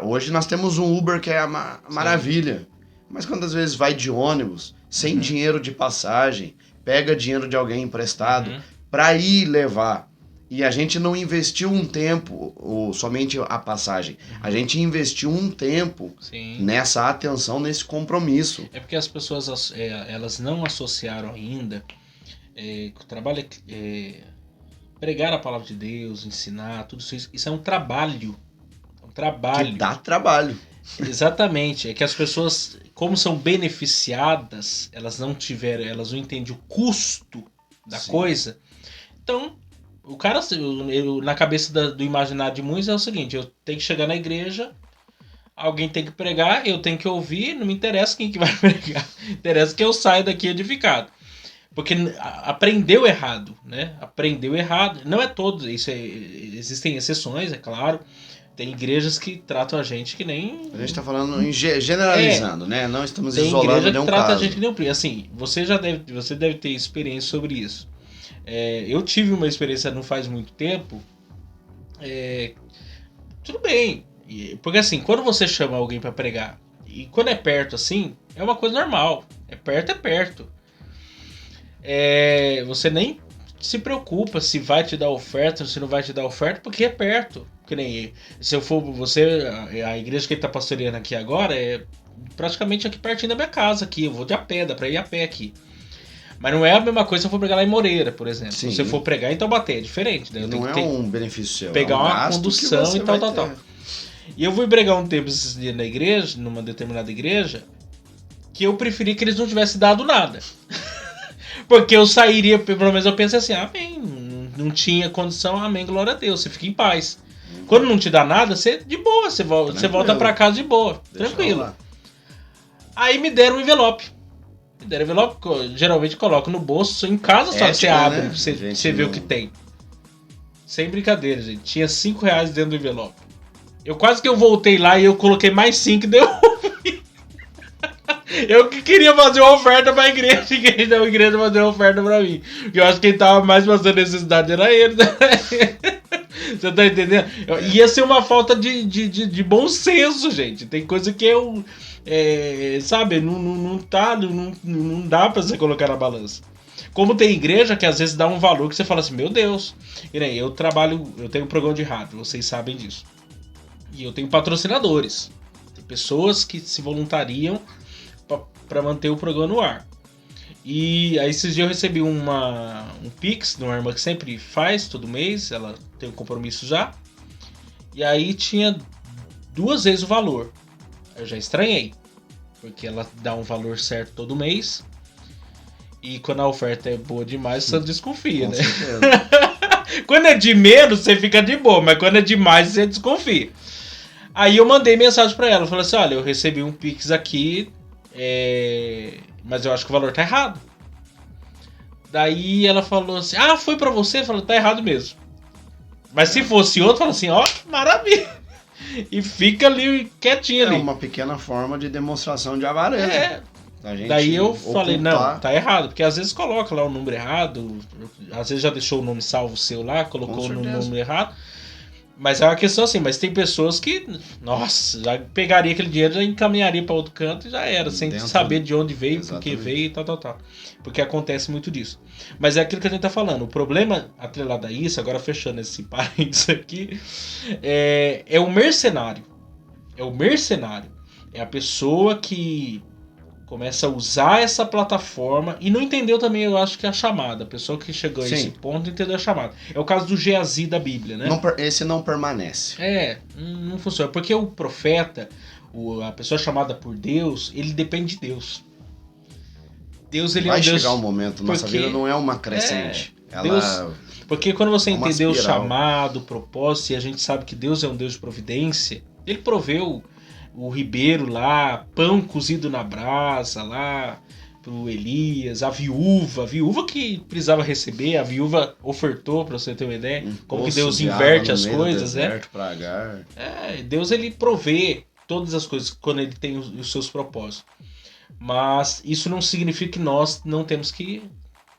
Hoje nós temos um Uber que é a maravilha. Mas quantas vezes vai de ônibus, sem dinheiro de passagem, pega dinheiro de alguém emprestado para ir levar? E a gente não investiu um tempo, somente a passagem. A gente investiu um tempo nessa atenção, nesse compromisso. É porque as pessoas elas não associaram ainda o trabalho pregar a palavra de Deus, ensinar, tudo isso. Isso é um trabalho. É um trabalho. Que dá trabalho. Exatamente. É que as pessoas, como são beneficiadas, elas não entendem o custo da coisa. Então, o cara, na cabeça do imaginário de muitos é o seguinte: eu tenho que chegar na igreja, alguém tem que pregar, eu tenho que ouvir, não me interessa quem que vai pregar, interessa que eu saia daqui edificado. Porque aprendeu errado, né? Aprendeu errado. Não é todos, existem exceções, é claro. Tem igrejas que tratam a gente que nem... A gente está falando generalizando, né? Não estamos isolando nenhum caso. Tem igreja que trata a gente que nem... Assim, você deve ter experiência sobre isso. Eu tive uma experiência não faz muito tempo. Tudo bem. Porque assim, quando você chama alguém para pregar, e quando é perto assim, é uma coisa normal. É perto. você nem se preocupa se vai te dar oferta ou se não vai te dar oferta, porque é perto. Que nem se eu for você, a igreja que ele tá pastoreando aqui agora é praticamente aqui pertinho da minha casa aqui. Eu vou de a pé, dá pra ir a pé aqui. Mas não é a mesma coisa se eu for pregar lá em Moreira, por exemplo. Sim. Se você for pregar em Taubaté, é diferente. Né? Não é um benefício seu, pegar é um uma condução e tal. E eu fui pregar um tempo esses dias na igreja, numa determinada igreja, que eu preferi que eles não tivessem dado nada. Porque eu sairia, pelo menos eu pensei assim, amém, não tinha condição, amém, glória a Deus, você fica em paz. Quando não te dá nada, você de boa, você volta pra casa de boa, tranquilo. Lá. Aí me deram um envelope. Geralmente coloco no bolso, em casa só que você abre, né? Você vê o que tem. Sem brincadeira, gente. Tinha R$5 dentro do envelope. Eu quase que eu voltei lá e eu coloquei mais 5 e devolvi. Eu que queria fazer uma oferta pra igreja, e a igreja fazer uma oferta pra mim. Porque eu acho que quem tava mais passando necessidade era ele, né? Você tá entendendo? Ia ser uma falta de bom senso, gente. Tem coisa que eu... sabe, não dá pra você colocar na balança. Como tem igreja que às vezes dá um valor que você fala assim, meu Deus. Eu tenho um programa de rádio, vocês sabem disso. E eu tenho patrocinadores. Tem pessoas que se voluntariam para manter o programa no ar. E aí esses dias eu recebi um Pix de uma irmã que sempre faz, todo mês, ela tem um compromisso já. E aí tinha 2 vezes o valor. Eu já estranhei, porque ela dá um valor certo todo mês. E quando a oferta é boa demais, você desconfia, né? Quando é de menos, você fica de boa, mas quando é demais, você desconfia. Aí eu mandei mensagem pra ela, falei assim, olha, eu recebi um Pix aqui, mas eu acho que o valor tá errado. Daí ela falou assim, foi pra você? Eu falei, tá errado mesmo. Mas se fosse outro, fala assim, ó, maravilha. E fica ali quietinho ali. É uma pequena forma de demonstração de avareza. Daí eu falei, não, tá errado. Porque às vezes coloca lá o número errado. Às vezes já deixou o nome salvo seu lá, colocou no número errado. Mas é uma questão assim, mas tem pessoas que, nossa, já pegaria aquele dinheiro, já encaminharia para outro canto e já era, sem saber de onde veio, por que veio e tal. Porque acontece muito disso. Mas é aquilo que a gente tá falando, o problema atrelado a isso, agora fechando esse parênteses aqui, é o mercenário. É o mercenário. É a pessoa que começa a usar essa plataforma e não entendeu também, eu acho que a chamada. A pessoa que chegou a esse ponto entendeu a chamada. É o caso do Geazi da Bíblia, né? Esse não permanece. Não funciona. Porque o profeta, a pessoa chamada por Deus, ele depende de Deus. Deus, ele vai é um Deus... chegar um momento, nossa vida não é uma crescente. Porque quando você entendeu o chamado, o propósito, e a gente sabe que Deus é um Deus de providência, ele proveu o ribeiro lá, pão cozido na brasa lá, pro Elias, a viúva que precisava receber, a viúva ofertou, pra você ter uma ideia, como que Deus inverte as coisas, né? Pra Agar. Deus, ele provê todas as coisas quando ele tem os seus propósitos. Mas isso não significa que nós não temos que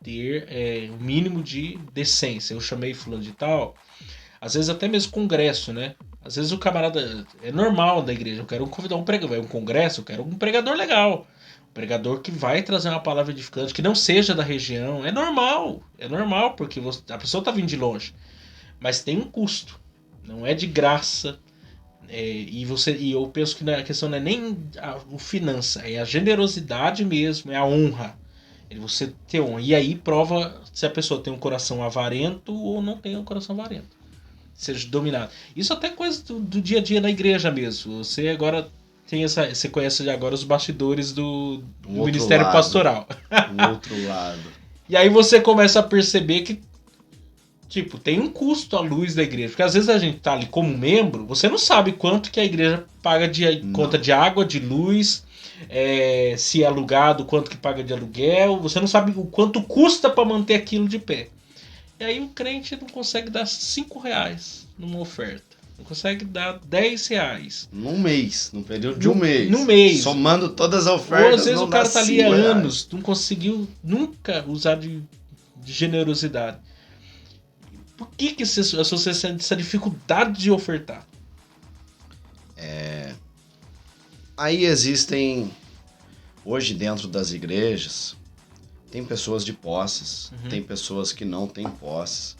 ter o mínimo de decência. Eu chamei fulano de tal, às vezes até mesmo congresso, né? Às vezes o camarada... É normal da igreja. Eu quero convidar um pregador. Vai um congresso, eu quero um pregador legal. Um pregador que vai trazer uma palavra edificante, que não seja da região. É normal. É normal, porque a pessoa está vindo de longe. Mas tem um custo. Não é de graça. E eu penso que a questão não é nem o finança. É a generosidade mesmo. É a honra. Você ter honra. E aí prova se a pessoa tem um coração avarento ou não tem um coração avarento. Seja dominado. Isso até coisa do dia a dia na igreja mesmo. Você agora tem você conhece agora os bastidores do Ministério Pastoral. O outro lado. E aí você começa a perceber que tem um custo a luz da igreja. Porque às vezes a gente tá ali como membro, você não sabe quanto que a igreja paga de conta de água, de luz, se é alugado, quanto que paga de aluguel. Você não sabe o quanto custa para manter aquilo de pé. E aí o crente não consegue dar R$5 numa oferta. Não consegue dar R$10. Num mês, num período de um mês. Num mês. Somando todas as ofertas. Ou às vezes o cara tá ali há anos, não conseguiu nunca usar de generosidade. Por que as pessoas sentem essa dificuldade de ofertar? Aí existem, hoje dentro das igrejas, tem pessoas de posses, tem pessoas que não têm posses.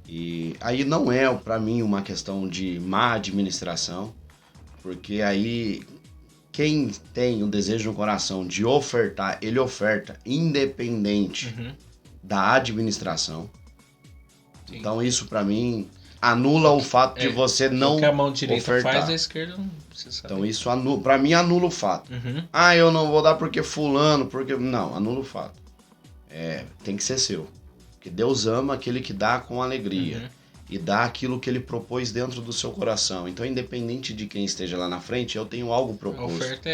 E aí não é, para mim, uma questão de má administração, porque aí quem tem o desejo no coração de ofertar, ele oferta independente da administração. Sim. Então isso para mim anula o fato de você não ofertar. O que a mão direita faz, a esquerda não precisa saber. Então isso para mim anula o fato. Eu não vou dar porque fulano, porque... Não, anula o fato. Tem que ser seu. Porque Deus ama aquele que dá com alegria. E dá aquilo que ele propôs dentro do seu coração. Então, independente de quem esteja lá na frente, eu tenho algo proposto. A oferta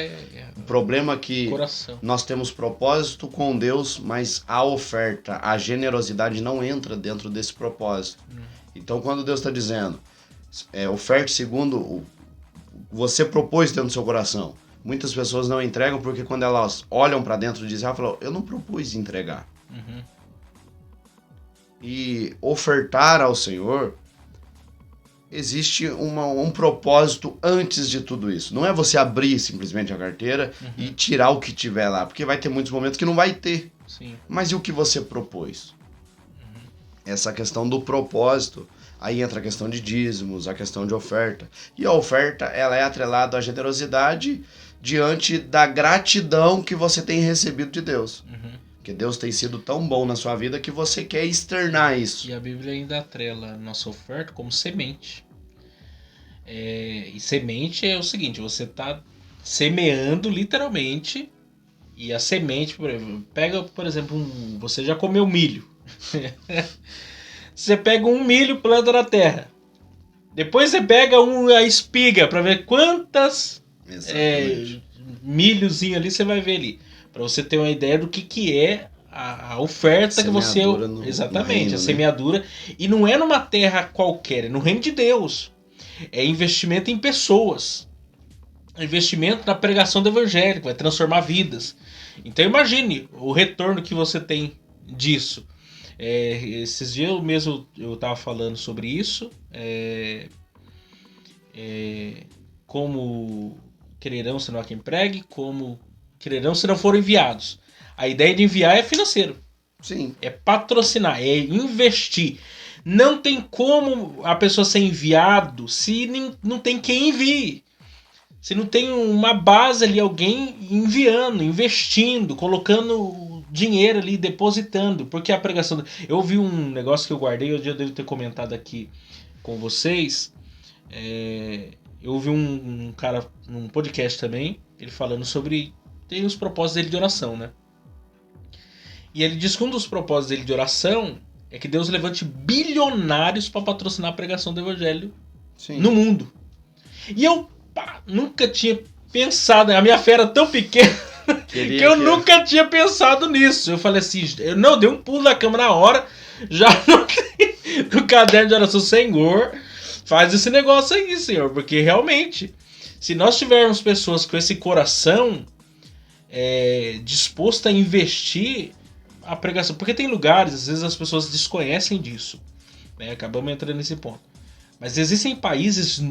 o problema é que coração. Nós temos propósito com Deus, mas a oferta, a generosidade não entra dentro desse propósito. Então, quando Deus está dizendo, oferte segundo você propôs dentro do seu coração. Muitas pessoas não entregam porque quando elas olham para dentro dizem, eu não propus entregar. E ofertar ao Senhor, existe um propósito antes de tudo isso. Não é você abrir simplesmente a carteira e tirar o que tiver lá, porque vai ter muitos momentos que não vai ter. Sim. Mas e o que você propôs? Essa questão do propósito, aí entra a questão de dízimos, a questão de oferta. E a oferta, ela é atrelada à generosidade diante da gratidão que você tem recebido de Deus. Porque Deus tem sido tão bom na sua vida que você quer externar isso. E a Bíblia ainda atrela a nossa oferta como semente. E semente é o seguinte, você está semeando literalmente, e a semente, pega, por exemplo, você já comeu milho. Você pega um milho, planta na terra. Depois você pega a espiga para ver quantas milhozinho ali você vai ver ali. Para você ter uma ideia do que é a oferta que você... Exatamente, no reino, a semeadura. Né? E não é numa terra qualquer, é no reino de Deus. É investimento em pessoas. Investimento na pregação do evangelho, que vai transformar vidas. Então imagine o retorno que você tem disso. Esses dias eu estava falando sobre isso. Como quererão se não há quem pregue, como quererão se não forem enviados. A ideia de enviar é financeiro. Sim. É patrocinar, é investir. Não tem como a pessoa ser enviado se não tem quem envie. Se não tem uma base ali, alguém enviando, investindo, colocando dinheiro ali, depositando. Porque a pregação... Eu ouvi um negócio que eu guardei, eu já devo ter comentado aqui com vocês. Eu ouvi um cara num podcast também, ele falando sobre... Tem os propósitos dele de oração, né? E ele diz que um dos propósitos dele de oração é que Deus levante bilionários para patrocinar a pregação do evangelho no mundo. E eu nunca tinha pensado, a minha fé era tão pequena que eu nunca tinha pensado nisso. Eu falei assim, eu dei um pulo da cama na hora, já no caderno de oração, Senhor, faz esse negócio aí, Senhor, porque realmente, se nós tivermos pessoas com esse coração disposto a investir a pregação, porque tem lugares, às vezes as pessoas desconhecem disso, né? Acabamos entrando nesse ponto, mas existem países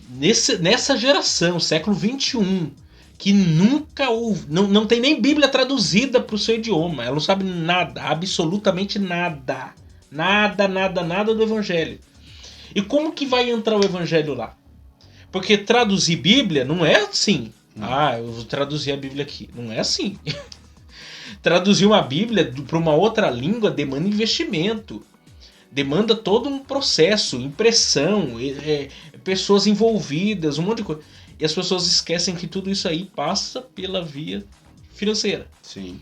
nessa geração, século XXI, que nunca houve, não tem nem Bíblia traduzida para o seu idioma, ela não sabe nada, absolutamente nada do evangelho. E como que vai entrar o evangelho lá? Porque traduzir Bíblia não é assim. Eu vou traduzir a Bíblia aqui. Não é assim. Traduzir uma Bíblia para uma outra língua demanda investimento. Demanda todo um processo, impressão, pessoas envolvidas, um monte de coisa. E as pessoas esquecem que tudo isso aí passa pela via financeira. Sim.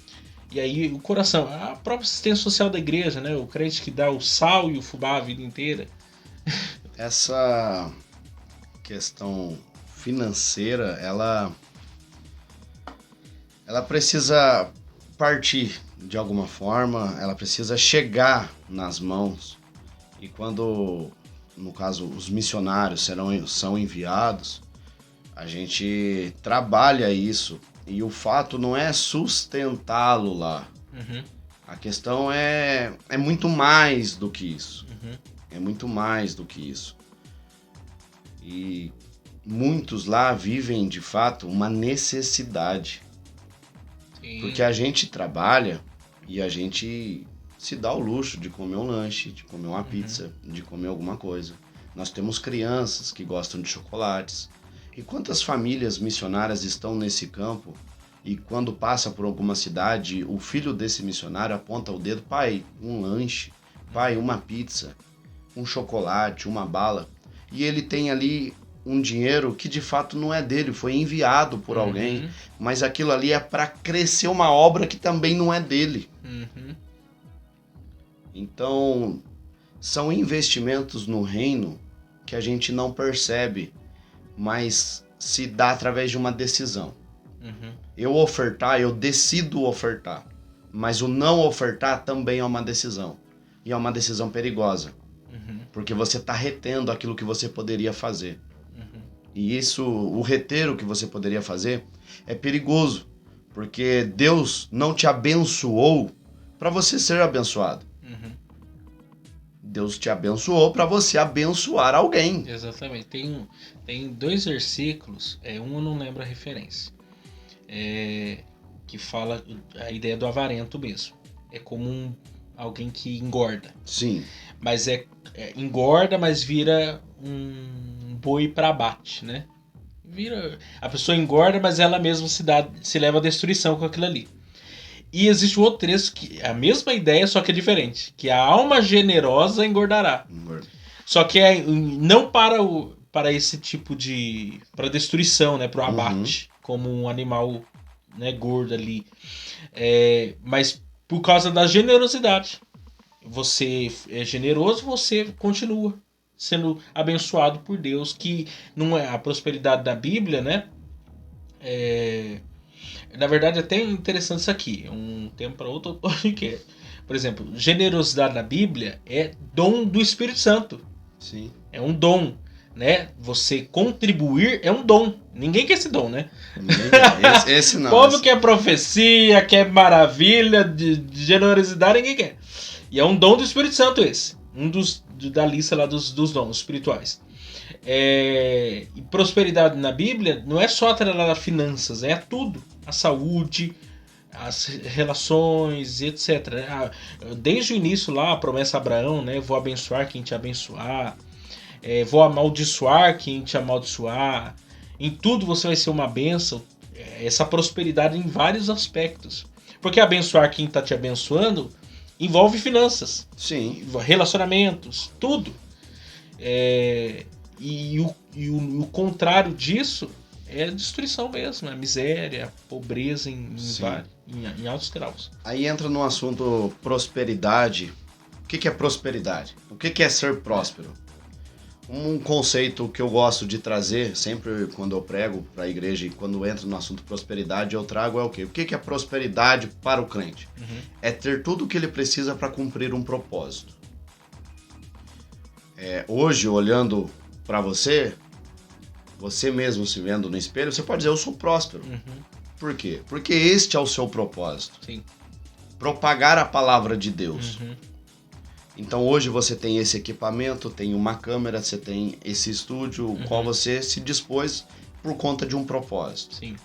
E aí o coração, a própria assistência social da igreja, né? O crente que dá o sal e o fubá a vida inteira. Essa questão financeira, ela precisa partir de alguma forma, ela precisa chegar nas mãos. E quando, no caso, os missionários são enviados, a gente trabalha isso. E o fato não é sustentá-lo lá. A questão é muito mais do que isso. É muito mais do que isso. E muitos lá vivem, de fato, uma necessidade. Sim. Porque a gente trabalha E a gente se dá o luxo de comer um lanche, de comer uma pizza, de comer alguma coisa. Nós temos crianças que gostam de chocolates. E quantas famílias missionárias estão nesse campo e quando passa por alguma cidade, o filho desse missionário aponta o dedo, pai, um lanche, pai, uma pizza, um chocolate, uma bala. E ele tem ali um dinheiro que de fato não é dele, foi enviado por alguém, mas aquilo ali é para crescer uma obra que também não é dele. Então, são investimentos no reino que a gente não percebe, mas se dá através de uma decisão. Eu ofertar, eu decido ofertar, mas o não ofertar também é uma decisão. E é uma decisão perigosa, porque você está retendo aquilo que você poderia fazer. E isso, o reter o que você poderia fazer, é perigoso, porque Deus não te abençoou para você ser abençoado. Deus te abençoou para você abençoar alguém. Exatamente. Tem 2 versículos, um eu não lembro a referência, que fala a ideia do avarento mesmo. É como alguém que engorda. Sim. Mas engorda, mas vira um boi para abate, né? A pessoa engorda, mas ela mesma se leva à destruição com aquilo ali. E existe um outro trecho que é a mesma ideia, só que é diferente. Que a alma generosa engordará. Só que não para esse tipo de... para destruição, né? Para o abate. Como um animal, né, gordo ali. Mas por causa da generosidade. Você é generoso, você continua sendo abençoado por Deus. Que não é a prosperidade da Bíblia, né? Na verdade, é até interessante isso aqui. Um tempo para outro podcast. Por exemplo, generosidade na Bíblia é dom do Espírito Santo. Sim. É um dom, né? Você contribuir é um dom. Ninguém quer esse dom, né? Esse não. O povo quer profecia, quer maravilha, de generosidade, ninguém quer. E é um dom do Espírito Santo esse. Da lista lá dos dons espirituais. E prosperidade na Bíblia não é só atrelada a finanças, é tudo. A saúde, as relações, etc. Desde o início lá, a promessa a Abraão, né? Vou abençoar quem te abençoar, vou amaldiçoar quem te amaldiçoar. Em tudo você vai ser uma bênção. Essa prosperidade em vários aspectos. Porque abençoar quem está te abençoando envolve finanças. Sim. Relacionamentos, tudo. E o contrário disso é destruição mesmo, a miséria, a pobreza em altos graus. Aí entra no assunto prosperidade. O que é prosperidade? O que é ser próspero? Um conceito que eu gosto de trazer sempre quando eu prego para a igreja e quando entro no assunto prosperidade, eu trago o quê? O que é prosperidade para o crente? É ter tudo o que ele precisa para cumprir um propósito. Hoje, olhando para você mesmo se vendo no espelho, você pode dizer, eu sou próspero. Por quê? Porque este é o seu propósito. Sim. Propagar a palavra de Deus. Então hoje você tem esse equipamento, tem uma câmera, você tem esse estúdio, o qual você se dispôs por conta de um propósito. Sim.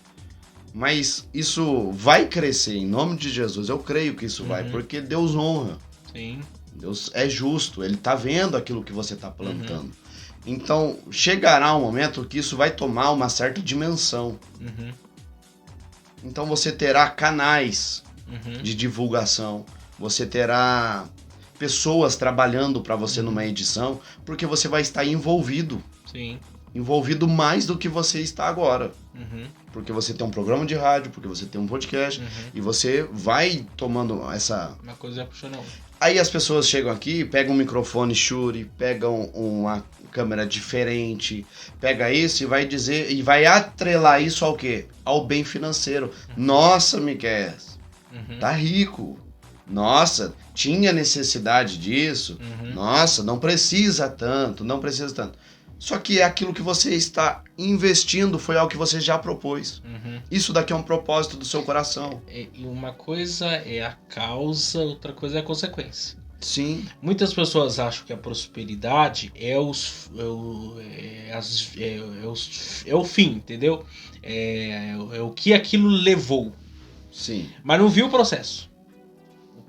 Mas isso vai crescer em nome de Jesus, eu creio que isso vai, porque Deus honra. Sim. Deus é justo, Ele está vendo aquilo que você está plantando. Então chegará um momento que isso vai tomar uma certa dimensão. Então você terá canais de divulgação, você terá pessoas trabalhando para você numa edição, porque você vai estar envolvido. Sim. Envolvido mais do que você está agora. Porque você tem um programa de rádio, porque você tem um podcast, e você vai tomando essa... Uma coisa é puxando a outra. Aí as pessoas chegam aqui, pegam um microfone Shure, pegam uma câmera diferente, pega isso e vai dizer, e vai atrelar isso ao quê? Ao bem financeiro. Nossa, Miquel, tá rico. Nossa, tinha necessidade disso. Nossa, não precisa tanto. Só que é aquilo que você está investindo, foi algo que você já propôs. Isso daqui é um propósito do seu coração. E uma coisa é a causa, outra coisa é a consequência. Sim. Muitas pessoas acham que a prosperidade é o fim, entendeu? É o que aquilo levou. Sim. Mas não viu o processo.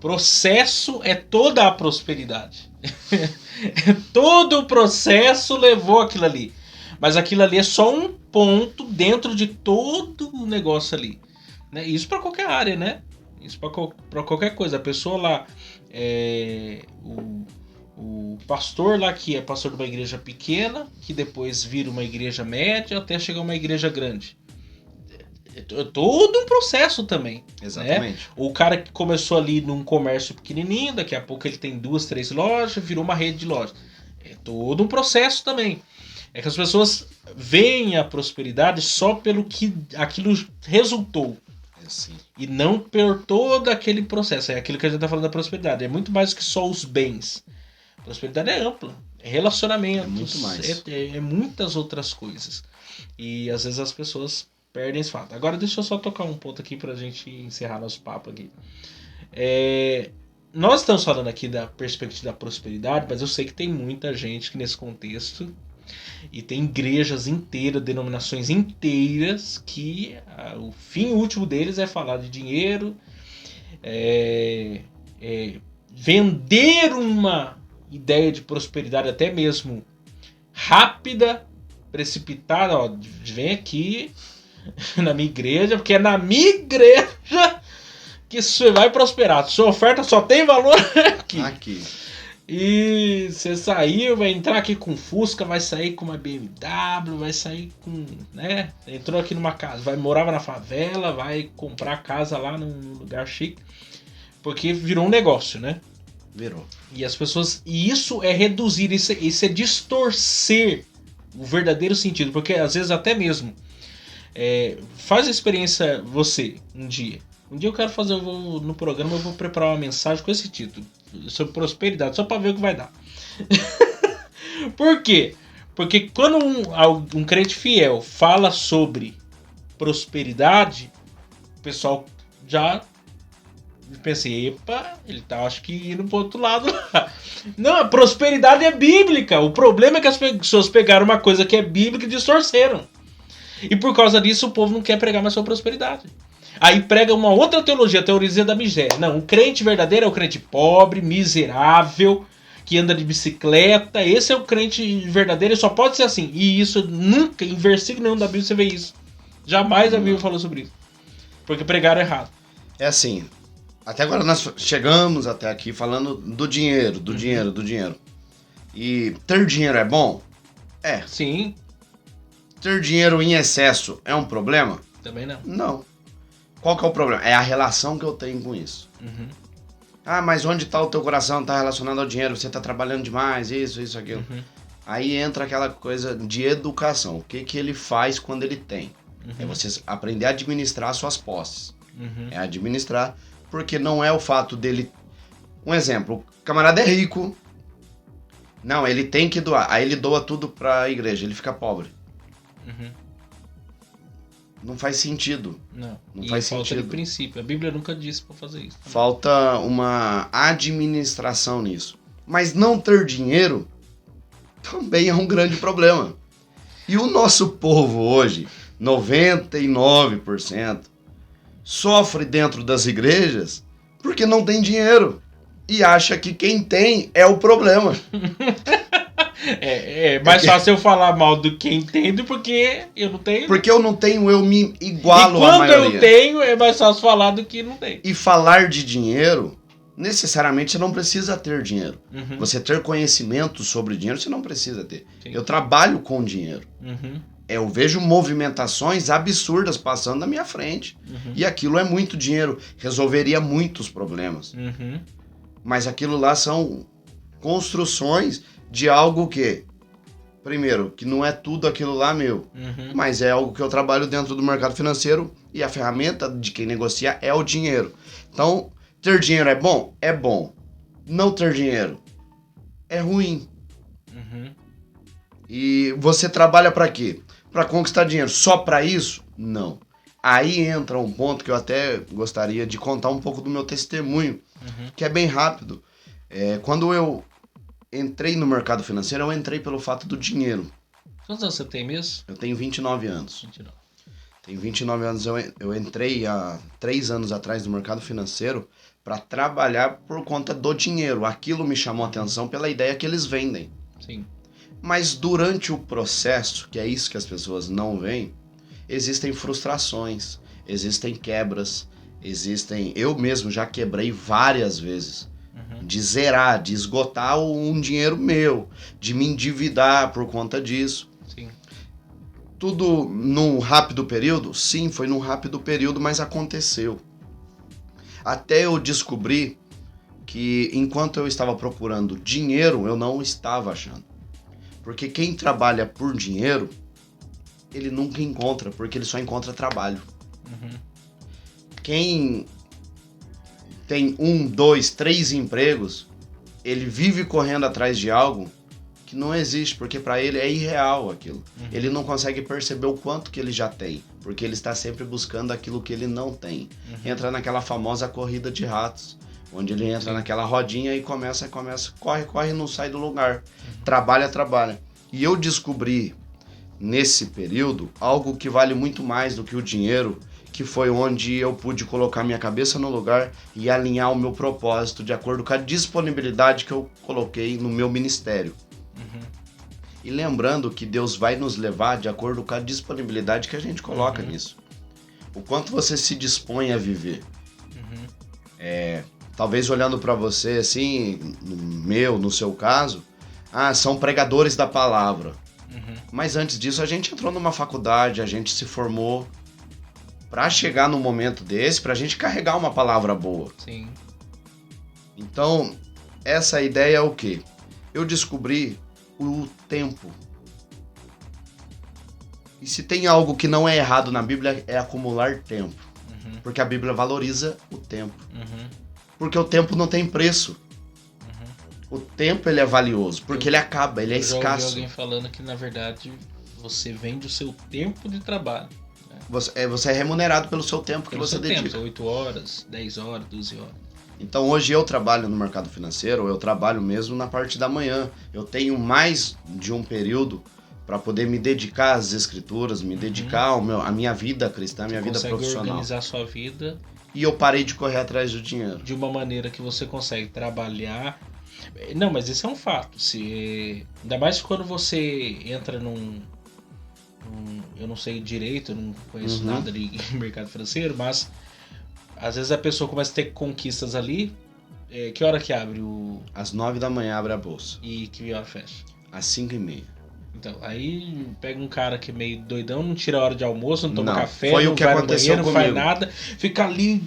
Processo é toda a prosperidade. Todo o processo levou aquilo ali. Mas aquilo ali é só um ponto dentro de todo o negócio ali. Né? Isso para qualquer área, né? Isso para qualquer coisa. A pessoa lá, o pastor lá que é pastor de uma igreja pequena, que depois vira uma igreja média até chegar a uma igreja grande. É todo um processo também. Exatamente. Né? O cara que começou ali num comércio pequenininho, daqui a pouco ele tem 2, 3 lojas, virou uma rede de lojas. É todo um processo também. É que as pessoas veem a prosperidade só pelo que aquilo resultou. Sim. E não por todo aquele processo. É aquilo que a gente está falando da prosperidade. É muito mais que só os bens. Prosperidade é ampla. É relacionamentos. É muito mais. É muitas outras coisas. E às vezes as pessoas perdem esse fato. Agora deixa eu só tocar um ponto aqui pra gente encerrar nosso papo aqui. Nós estamos falando aqui da perspectiva da prosperidade, mas eu sei que tem muita gente que nesse contexto, e tem igrejas inteiras, denominações inteiras, que o fim último deles é falar de dinheiro, vender uma ideia de prosperidade até mesmo rápida, precipitada, ó, vem aqui na minha igreja, porque é na minha igreja que você vai prosperar. Sua oferta só tem valor aqui. E você saiu, vai entrar aqui com Fusca, vai sair com uma BMW, vai sair com, né? Entrou aqui numa casa, morava na favela, vai comprar casa lá num lugar chique, porque virou um negócio, né? Virou. E as pessoas, e isso é reduzir, isso é distorcer o verdadeiro sentido, porque às vezes até mesmo faz a experiência você um dia eu quero fazer, no programa eu vou preparar uma mensagem com esse título sobre prosperidade, só para ver o que vai dar. Por quê? Porque quando um crente fiel fala sobre prosperidade, o pessoal já pensa, epa, ele tá, acho que indo pro outro lado. Não, a prosperidade é bíblica. O problema é que as pessoas pegaram uma coisa que é bíblica e distorceram. E por causa disso o povo não quer pregar mais sobre prosperidade. Aí prega uma outra teologia, a teologia da miséria. Não, o crente verdadeiro é o crente pobre, miserável, que anda de bicicleta. Esse é o crente verdadeiro, só pode ser assim. E isso nunca, em versículo nenhum da Bíblia você vê isso. Jamais a Bíblia falou sobre isso. Porque pregaram errado. É assim, até agora nós chegamos até aqui falando do dinheiro, do dinheiro. E ter dinheiro é bom? É. Sim. Ter dinheiro em excesso é um problema? Também não. Não. Qual que é o problema? É a relação que eu tenho com isso. Uhum. Ah, mas onde está o teu coração? Está relacionado ao dinheiro, você está trabalhando demais, isso, aquilo. Uhum. Aí entra aquela coisa de educação. O que ele faz quando ele tem? É você aprender a administrar suas posses. É administrar, porque não é o fato dele... Um exemplo, o camarada é rico. Não, ele tem que doar. Aí ele doa tudo para a igreja, ele fica pobre. Não faz sentido. Não faz falta sentido. De princípio. A Bíblia nunca disse para fazer isso. Falta uma administração nisso. Mas não ter dinheiro também é um grande problema. E o nosso povo hoje, 99%, sofre dentro das igrejas porque não tem dinheiro. E acha que quem tem é o problema. É mais fácil eu falar mal do que entendo porque eu não tenho. Porque eu não tenho, eu me igualo à maioria. Quando eu tenho, é mais fácil falar do que não tem. E falar de dinheiro, necessariamente você não precisa ter dinheiro. Você ter conhecimento sobre dinheiro, você não precisa ter. Sim. Eu trabalho com dinheiro. Eu vejo movimentações absurdas passando na minha frente. E aquilo é muito dinheiro. Resolveria muitos problemas. Mas aquilo lá são construções de algo que, primeiro, que não é tudo aquilo lá meu, mas é algo que eu trabalho dentro do mercado financeiro e a ferramenta de quem negocia é o dinheiro. Então, ter dinheiro é bom? É bom. Não ter dinheiro é ruim. E você trabalha para quê? Para conquistar dinheiro. Só para isso? Não. Aí entra um ponto que eu até gostaria de contar um pouco do meu testemunho, que é bem rápido. Quando eu entrei no mercado financeiro, eu entrei pelo fato do dinheiro. Quantos anos você tem mesmo? Eu tenho 29 anos. Tenho 29 anos, eu entrei há 3 anos atrás no mercado financeiro para trabalhar por conta do dinheiro. Aquilo me chamou a atenção pela ideia que eles vendem. Sim. Mas durante o processo, que é isso que as pessoas não veem, existem frustrações, existem quebras, eu mesmo já quebrei várias vezes. De zerar, de esgotar um dinheiro meu, de me endividar por conta disso. Sim. Tudo num rápido período? Sim, foi num rápido período, mas aconteceu. Até eu descobri que enquanto eu estava procurando dinheiro, eu não estava achando. Porque quem trabalha por dinheiro, ele nunca encontra, porque ele só encontra trabalho. Quem tem 1, 2, 3 empregos, ele vive correndo atrás de algo que não existe, porque para ele é irreal aquilo. Ele não consegue perceber o quanto que ele já tem, porque ele está sempre buscando aquilo que ele não tem. Entra naquela famosa corrida de ratos, onde ele entra naquela rodinha e começa, corre, não sai do lugar. Trabalha. E eu descobri, nesse período, algo que vale muito mais do que o dinheiro, que foi onde eu pude colocar minha cabeça no lugar e alinhar o meu propósito de acordo com a disponibilidade que eu coloquei no meu ministério. E lembrando que Deus vai nos levar de acordo com a disponibilidade que a gente coloca nisso. O quanto você se dispõe a viver. Talvez olhando para você assim, no seu caso, são pregadores da palavra. Mas antes disso a gente entrou numa faculdade, a gente se formou para chegar num momento desse, pra gente carregar uma palavra boa. Sim. Então, essa ideia é o quê? Eu descobri o tempo. E se tem algo que não é errado na Bíblia, é acumular tempo. Porque a Bíblia valoriza o tempo. Porque o tempo não tem preço. O tempo ele é valioso, porque ele acaba, ele é escasso. Eu ouvi alguém falando que, na verdade, você vende o seu tempo de trabalho. Você é remunerado pelo seu tempo que você dedica. 8 horas, 10 horas, 12 horas. Então hoje eu trabalho no mercado financeiro, eu trabalho mesmo na parte da manhã. Eu tenho mais de um período para poder me dedicar às escrituras, me dedicar à minha vida cristã, à minha vida profissional. Organizar a sua vida. E eu parei de correr atrás do dinheiro. De uma maneira que você consegue trabalhar. Não, mas isso é um fato. Ainda mais quando você entra eu não sei direito, eu não conheço nada de mercado financeiro, mas às vezes a pessoa começa a ter conquistas ali. Que hora que abre Às 9 da manhã abre a bolsa. E que hora fecha? Às 5h30. Então, aí pega um cara que é meio doidão, não tira a hora de almoço, não toma café, foi não o que vai aconteceu no banheiro, comigo. não faz nada, fica ali,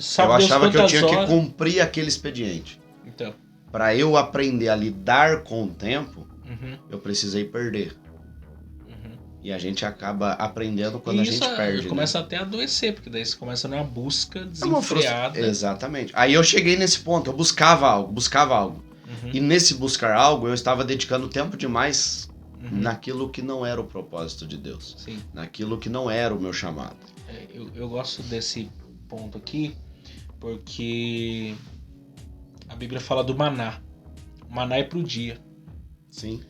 sabe Eu Deus achava que eu tinha horas. que cumprir aquele expediente. Então. Para eu aprender a lidar com o tempo, eu precisei perder. E a gente acaba aprendendo quando a gente perde. Começa até a adoecer, porque daí você começa numa busca desenfreada. Exatamente. Aí eu cheguei nesse ponto, eu buscava algo. E nesse buscar algo, eu estava dedicando tempo demais naquilo que não era o propósito de Deus. Sim. Naquilo que não era o meu chamado. Eu gosto desse ponto aqui, porque a Bíblia fala do maná. O maná é pro dia. Sim.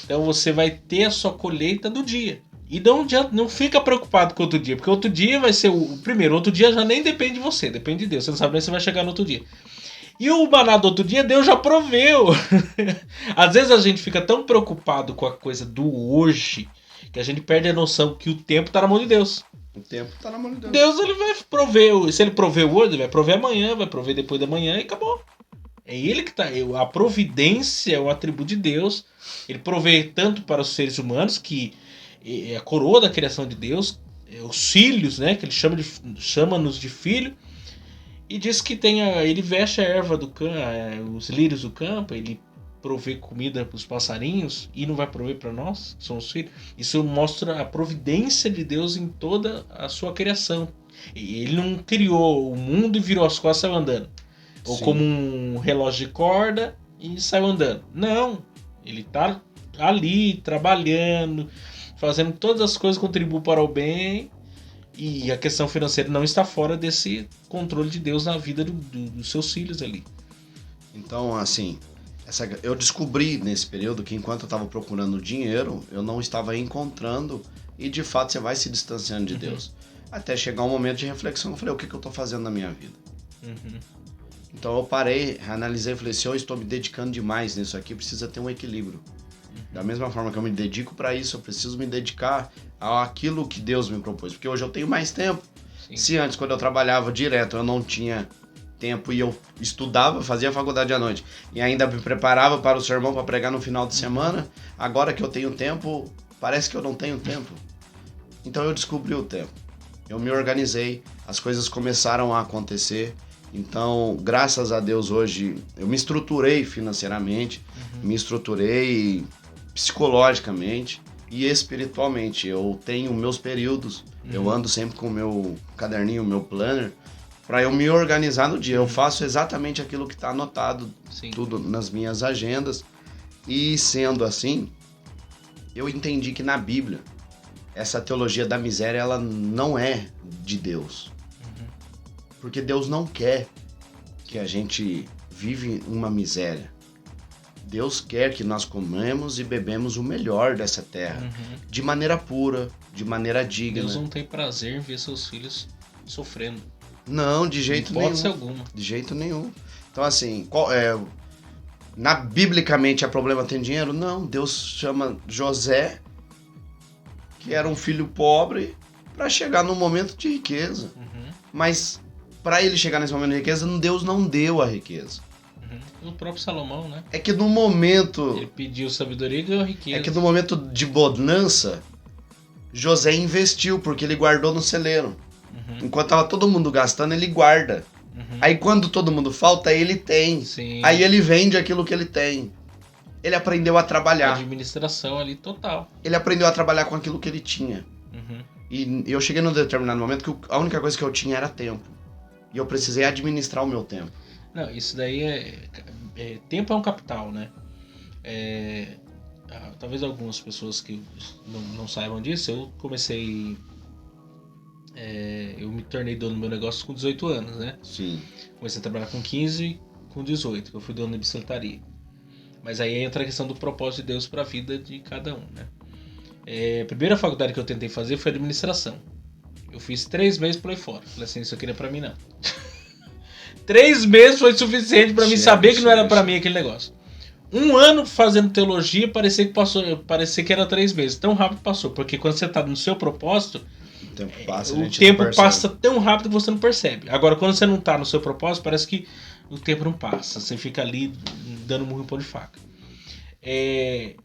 Então você vai ter a sua colheita do dia. E não fica preocupado com outro dia, porque outro dia vai ser o primeiro. Outro dia já nem depende de você, depende de Deus. Você não sabe nem se vai chegar no outro dia. E o maná do outro dia, Deus já proveu. Às vezes a gente fica tão preocupado com a coisa do hoje, que a gente perde a noção que o tempo está na mão de Deus. O tempo está na mão de Deus. Deus ele vai prover. Se ele proveu hoje, ele vai prover amanhã, vai prover depois da manhã e acabou. É ele que está. A providência é um atributo de Deus. Ele provê tanto para os seres humanos, que é a coroa da criação de Deus, os filhos, né, que ele chama-nos de filho. E diz que ele veste a erva do campo, os lírios do campo, ele provê comida para os passarinhos e não vai prover para nós, que somos filhos. Isso mostra a providência de Deus em toda a sua criação. E ele não criou o mundo e virou as costas e saiu andando. Ou Sim. como um relógio de corda e saiu andando. Não, ele está ali trabalhando, fazendo todas as coisas que contribuem para o bem. E a questão financeira não está fora desse controle de Deus na vida dos seus filhos ali. Então, assim, eu descobri nesse período que enquanto eu estava procurando dinheiro, eu não estava encontrando e de fato você vai se distanciando de Deus. Até chegar um momento de reflexão, eu falei, o que eu estou fazendo na minha vida? Então eu parei, analisei e falei, se eu estou me dedicando demais nisso aqui, precisa ter um equilíbrio. Da mesma forma que eu me dedico para isso, eu preciso me dedicar àquilo que Deus me propôs. Porque hoje eu tenho mais tempo. Sim. Se antes, quando eu trabalhava direto, eu não tinha tempo e eu estudava, fazia faculdade à noite e ainda me preparava para o sermão para pregar no final de semana, agora que eu tenho tempo, parece que eu não tenho tempo. Então eu descobri o tempo. Eu me organizei, as coisas começaram a acontecer. Então, graças a Deus, hoje eu me estruturei financeiramente, me estruturei psicologicamente e espiritualmente. Eu tenho meus períodos, eu ando sempre com o meu caderninho, o meu planner, para eu me organizar no dia. Eu faço exatamente aquilo que está anotado, tudo nas minhas agendas. E sendo assim, eu entendi que na Bíblia, essa teologia da miséria, ela não é de Deus. Porque Deus não quer que a gente vive uma miséria. Deus quer que nós comemos e bebemos o melhor dessa terra, de maneira pura, de maneira digna. Deus não tem prazer em ver seus filhos sofrendo. Não, de jeito nenhum. Hipótese alguma. De jeito nenhum. Então assim, biblicamente, é problema ter dinheiro? Não, Deus chama José, que era um filho pobre, para chegar num momento de riqueza. Mas para ele chegar nesse momento de riqueza, Deus não deu a riqueza. O próprio Salomão, né? É que no momento... Ele pediu sabedoria e ganhou riqueza. É que no momento de bonança, José investiu, porque ele guardou no celeiro. Enquanto tava todo mundo gastando, ele guarda. Aí quando todo mundo falta, ele tem. Sim. Aí ele vende aquilo que ele tem. Ele aprendeu a trabalhar. Administração ali total. Ele aprendeu a trabalhar com aquilo que ele tinha. E eu cheguei num determinado momento que a única coisa que eu tinha era tempo. E eu precisei administrar o meu tempo. Não, isso daí tempo é um capital, né? Talvez algumas pessoas que não saibam disso, eu comecei... eu me tornei dono do meu negócio com 18 anos, né? Sim. Comecei a trabalhar com 15, com 18, que eu fui dono de bicicletaria. Mas aí entra a questão do propósito de Deus para a vida de cada um, né? A primeira faculdade que eu tentei fazer foi administração. Eu fiz 3 meses e pulei fora. Falei assim, isso aqui não é pra mim não. 3 meses foi suficiente pra mim saber que não era pra mim aquele negócio. 1 ano fazendo teologia, parecia que era 3 meses. Tão rápido passou, porque quando você tá no seu propósito, o tempo passa tão rápido que você não percebe. Agora, quando você não tá no seu propósito, parece que o tempo não passa. Você fica ali dando murro em pão de faca. E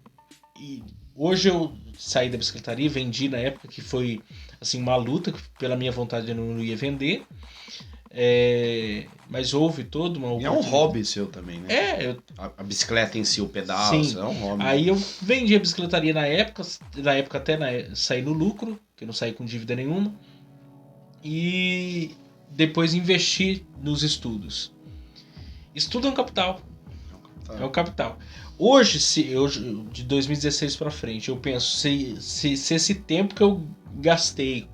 hoje eu saí da bicicletaria, vendi na época, que foi assim, uma luta, que pela minha vontade eu não ia vender. Mas houve toda uma... E é um hobby seu também, né? A bicicleta em si, o pedal, é um hobby. Aí eu vendi a bicicletaria na época até saí no lucro, que eu não saí com dívida nenhuma, e depois investi nos estudos. Estudo é um capital. É um capital. Hoje, de 2016 para frente, eu penso, se esse tempo que eu gastei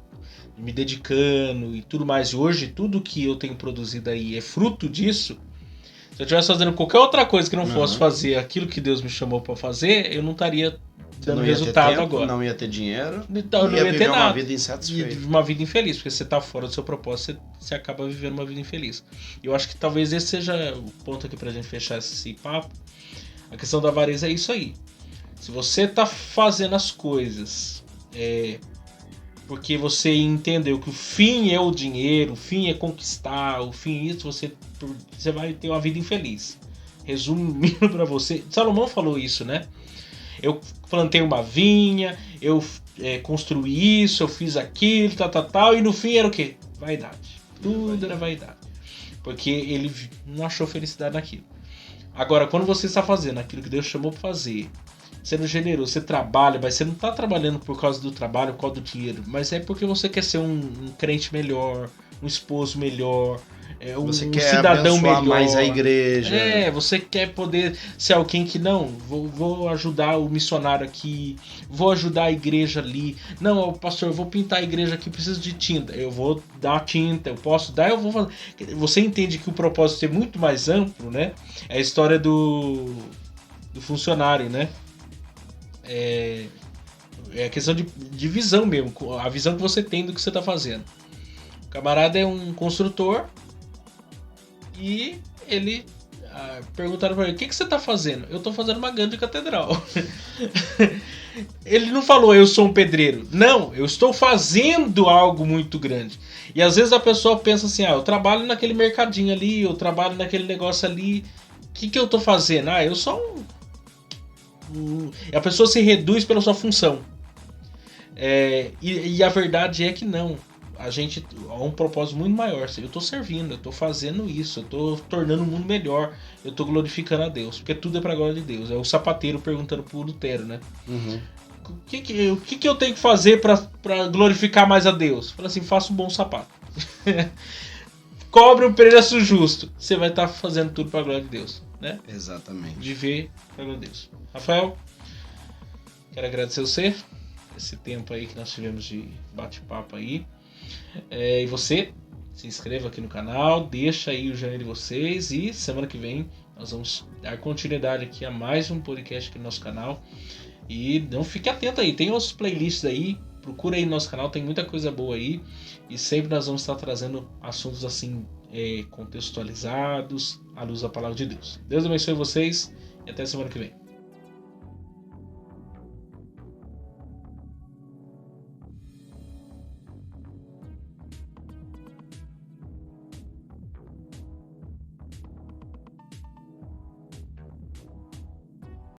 me dedicando e tudo mais, e hoje tudo que eu tenho produzido aí é fruto disso, se eu estivesse fazendo qualquer outra coisa que não fosse fazer aquilo que Deus me chamou para fazer, eu não estaria dando resultado agora. Não ia ter dinheiro, então, não ia ter nada. Uma vida insatisfeita. Uma vida infeliz, porque você está fora do seu propósito, você acaba vivendo uma vida infeliz. Eu acho que talvez esse seja o ponto aqui pra gente fechar esse papo. A questão da avareza é isso aí. Se você está fazendo as coisas porque você entendeu que o fim é o dinheiro, o fim é conquistar, o fim é isso, você vai ter uma vida infeliz. Resumindo para você, Salomão falou isso, né? Eu plantei uma vinha, eu construí isso, eu fiz aquilo, tal, e no fim era o quê? Vaidade. Tudo era vaidade. Porque ele não achou felicidade naquilo. Agora, quando você está fazendo aquilo que Deus chamou para fazer, sendo generoso, você trabalha, mas você não está trabalhando por causa do trabalho, por causa do dinheiro, mas é porque você quer ser um crente melhor, um esposo melhor, você um quer cidadão melhor. Mais a igreja. Você quer poder ser alguém que não, vou ajudar o missionário aqui, vou ajudar a igreja ali. Não, pastor, eu vou pintar a igreja aqui, preciso de tinta. Eu vou dar tinta, eu posso dar, eu vou fazer. Você entende que o propósito é muito mais amplo, né? É a história do funcionário, né? É questão de visão mesmo, a visão que você tem do que você está fazendo. O camarada é um construtor e ele perguntaram para ele: o que você está fazendo? Eu estou fazendo uma grande catedral. Ele não falou: eu sou um pedreiro. Não, eu estou fazendo algo muito grande. E às vezes a pessoa pensa assim: eu trabalho naquele mercadinho ali, eu trabalho naquele negócio ali. O que eu estou fazendo? Eu sou um. A pessoa se reduz pela sua função. E a verdade é que não. A gente há um propósito muito maior. Eu estou servindo, eu estou fazendo isso, eu estou tornando o mundo melhor, eu estou glorificando a Deus, porque tudo é para a glória de Deus. É o sapateiro perguntando pro Lutero, né? Uhum. O que eu tenho que fazer para glorificar mais a Deus? Fala assim: faça um bom sapato. Cobre um preço justo. Você vai estar fazendo tudo para a glória de Deus, né? Exatamente. Viver para a glória de Deus. Rafael, quero agradecer você esse tempo aí que nós tivemos de bate-papo aí. E você, se inscreva aqui no canal, deixa aí o joinha de vocês e semana que vem nós vamos dar continuidade aqui a mais um podcast aqui no nosso canal. E não fique atento aí, tem outros playlists aí, procura aí no nosso canal, tem muita coisa boa aí. E sempre nós vamos estar trazendo assuntos assim contextualizados à luz da palavra de Deus. Deus abençoe vocês e até semana que vem.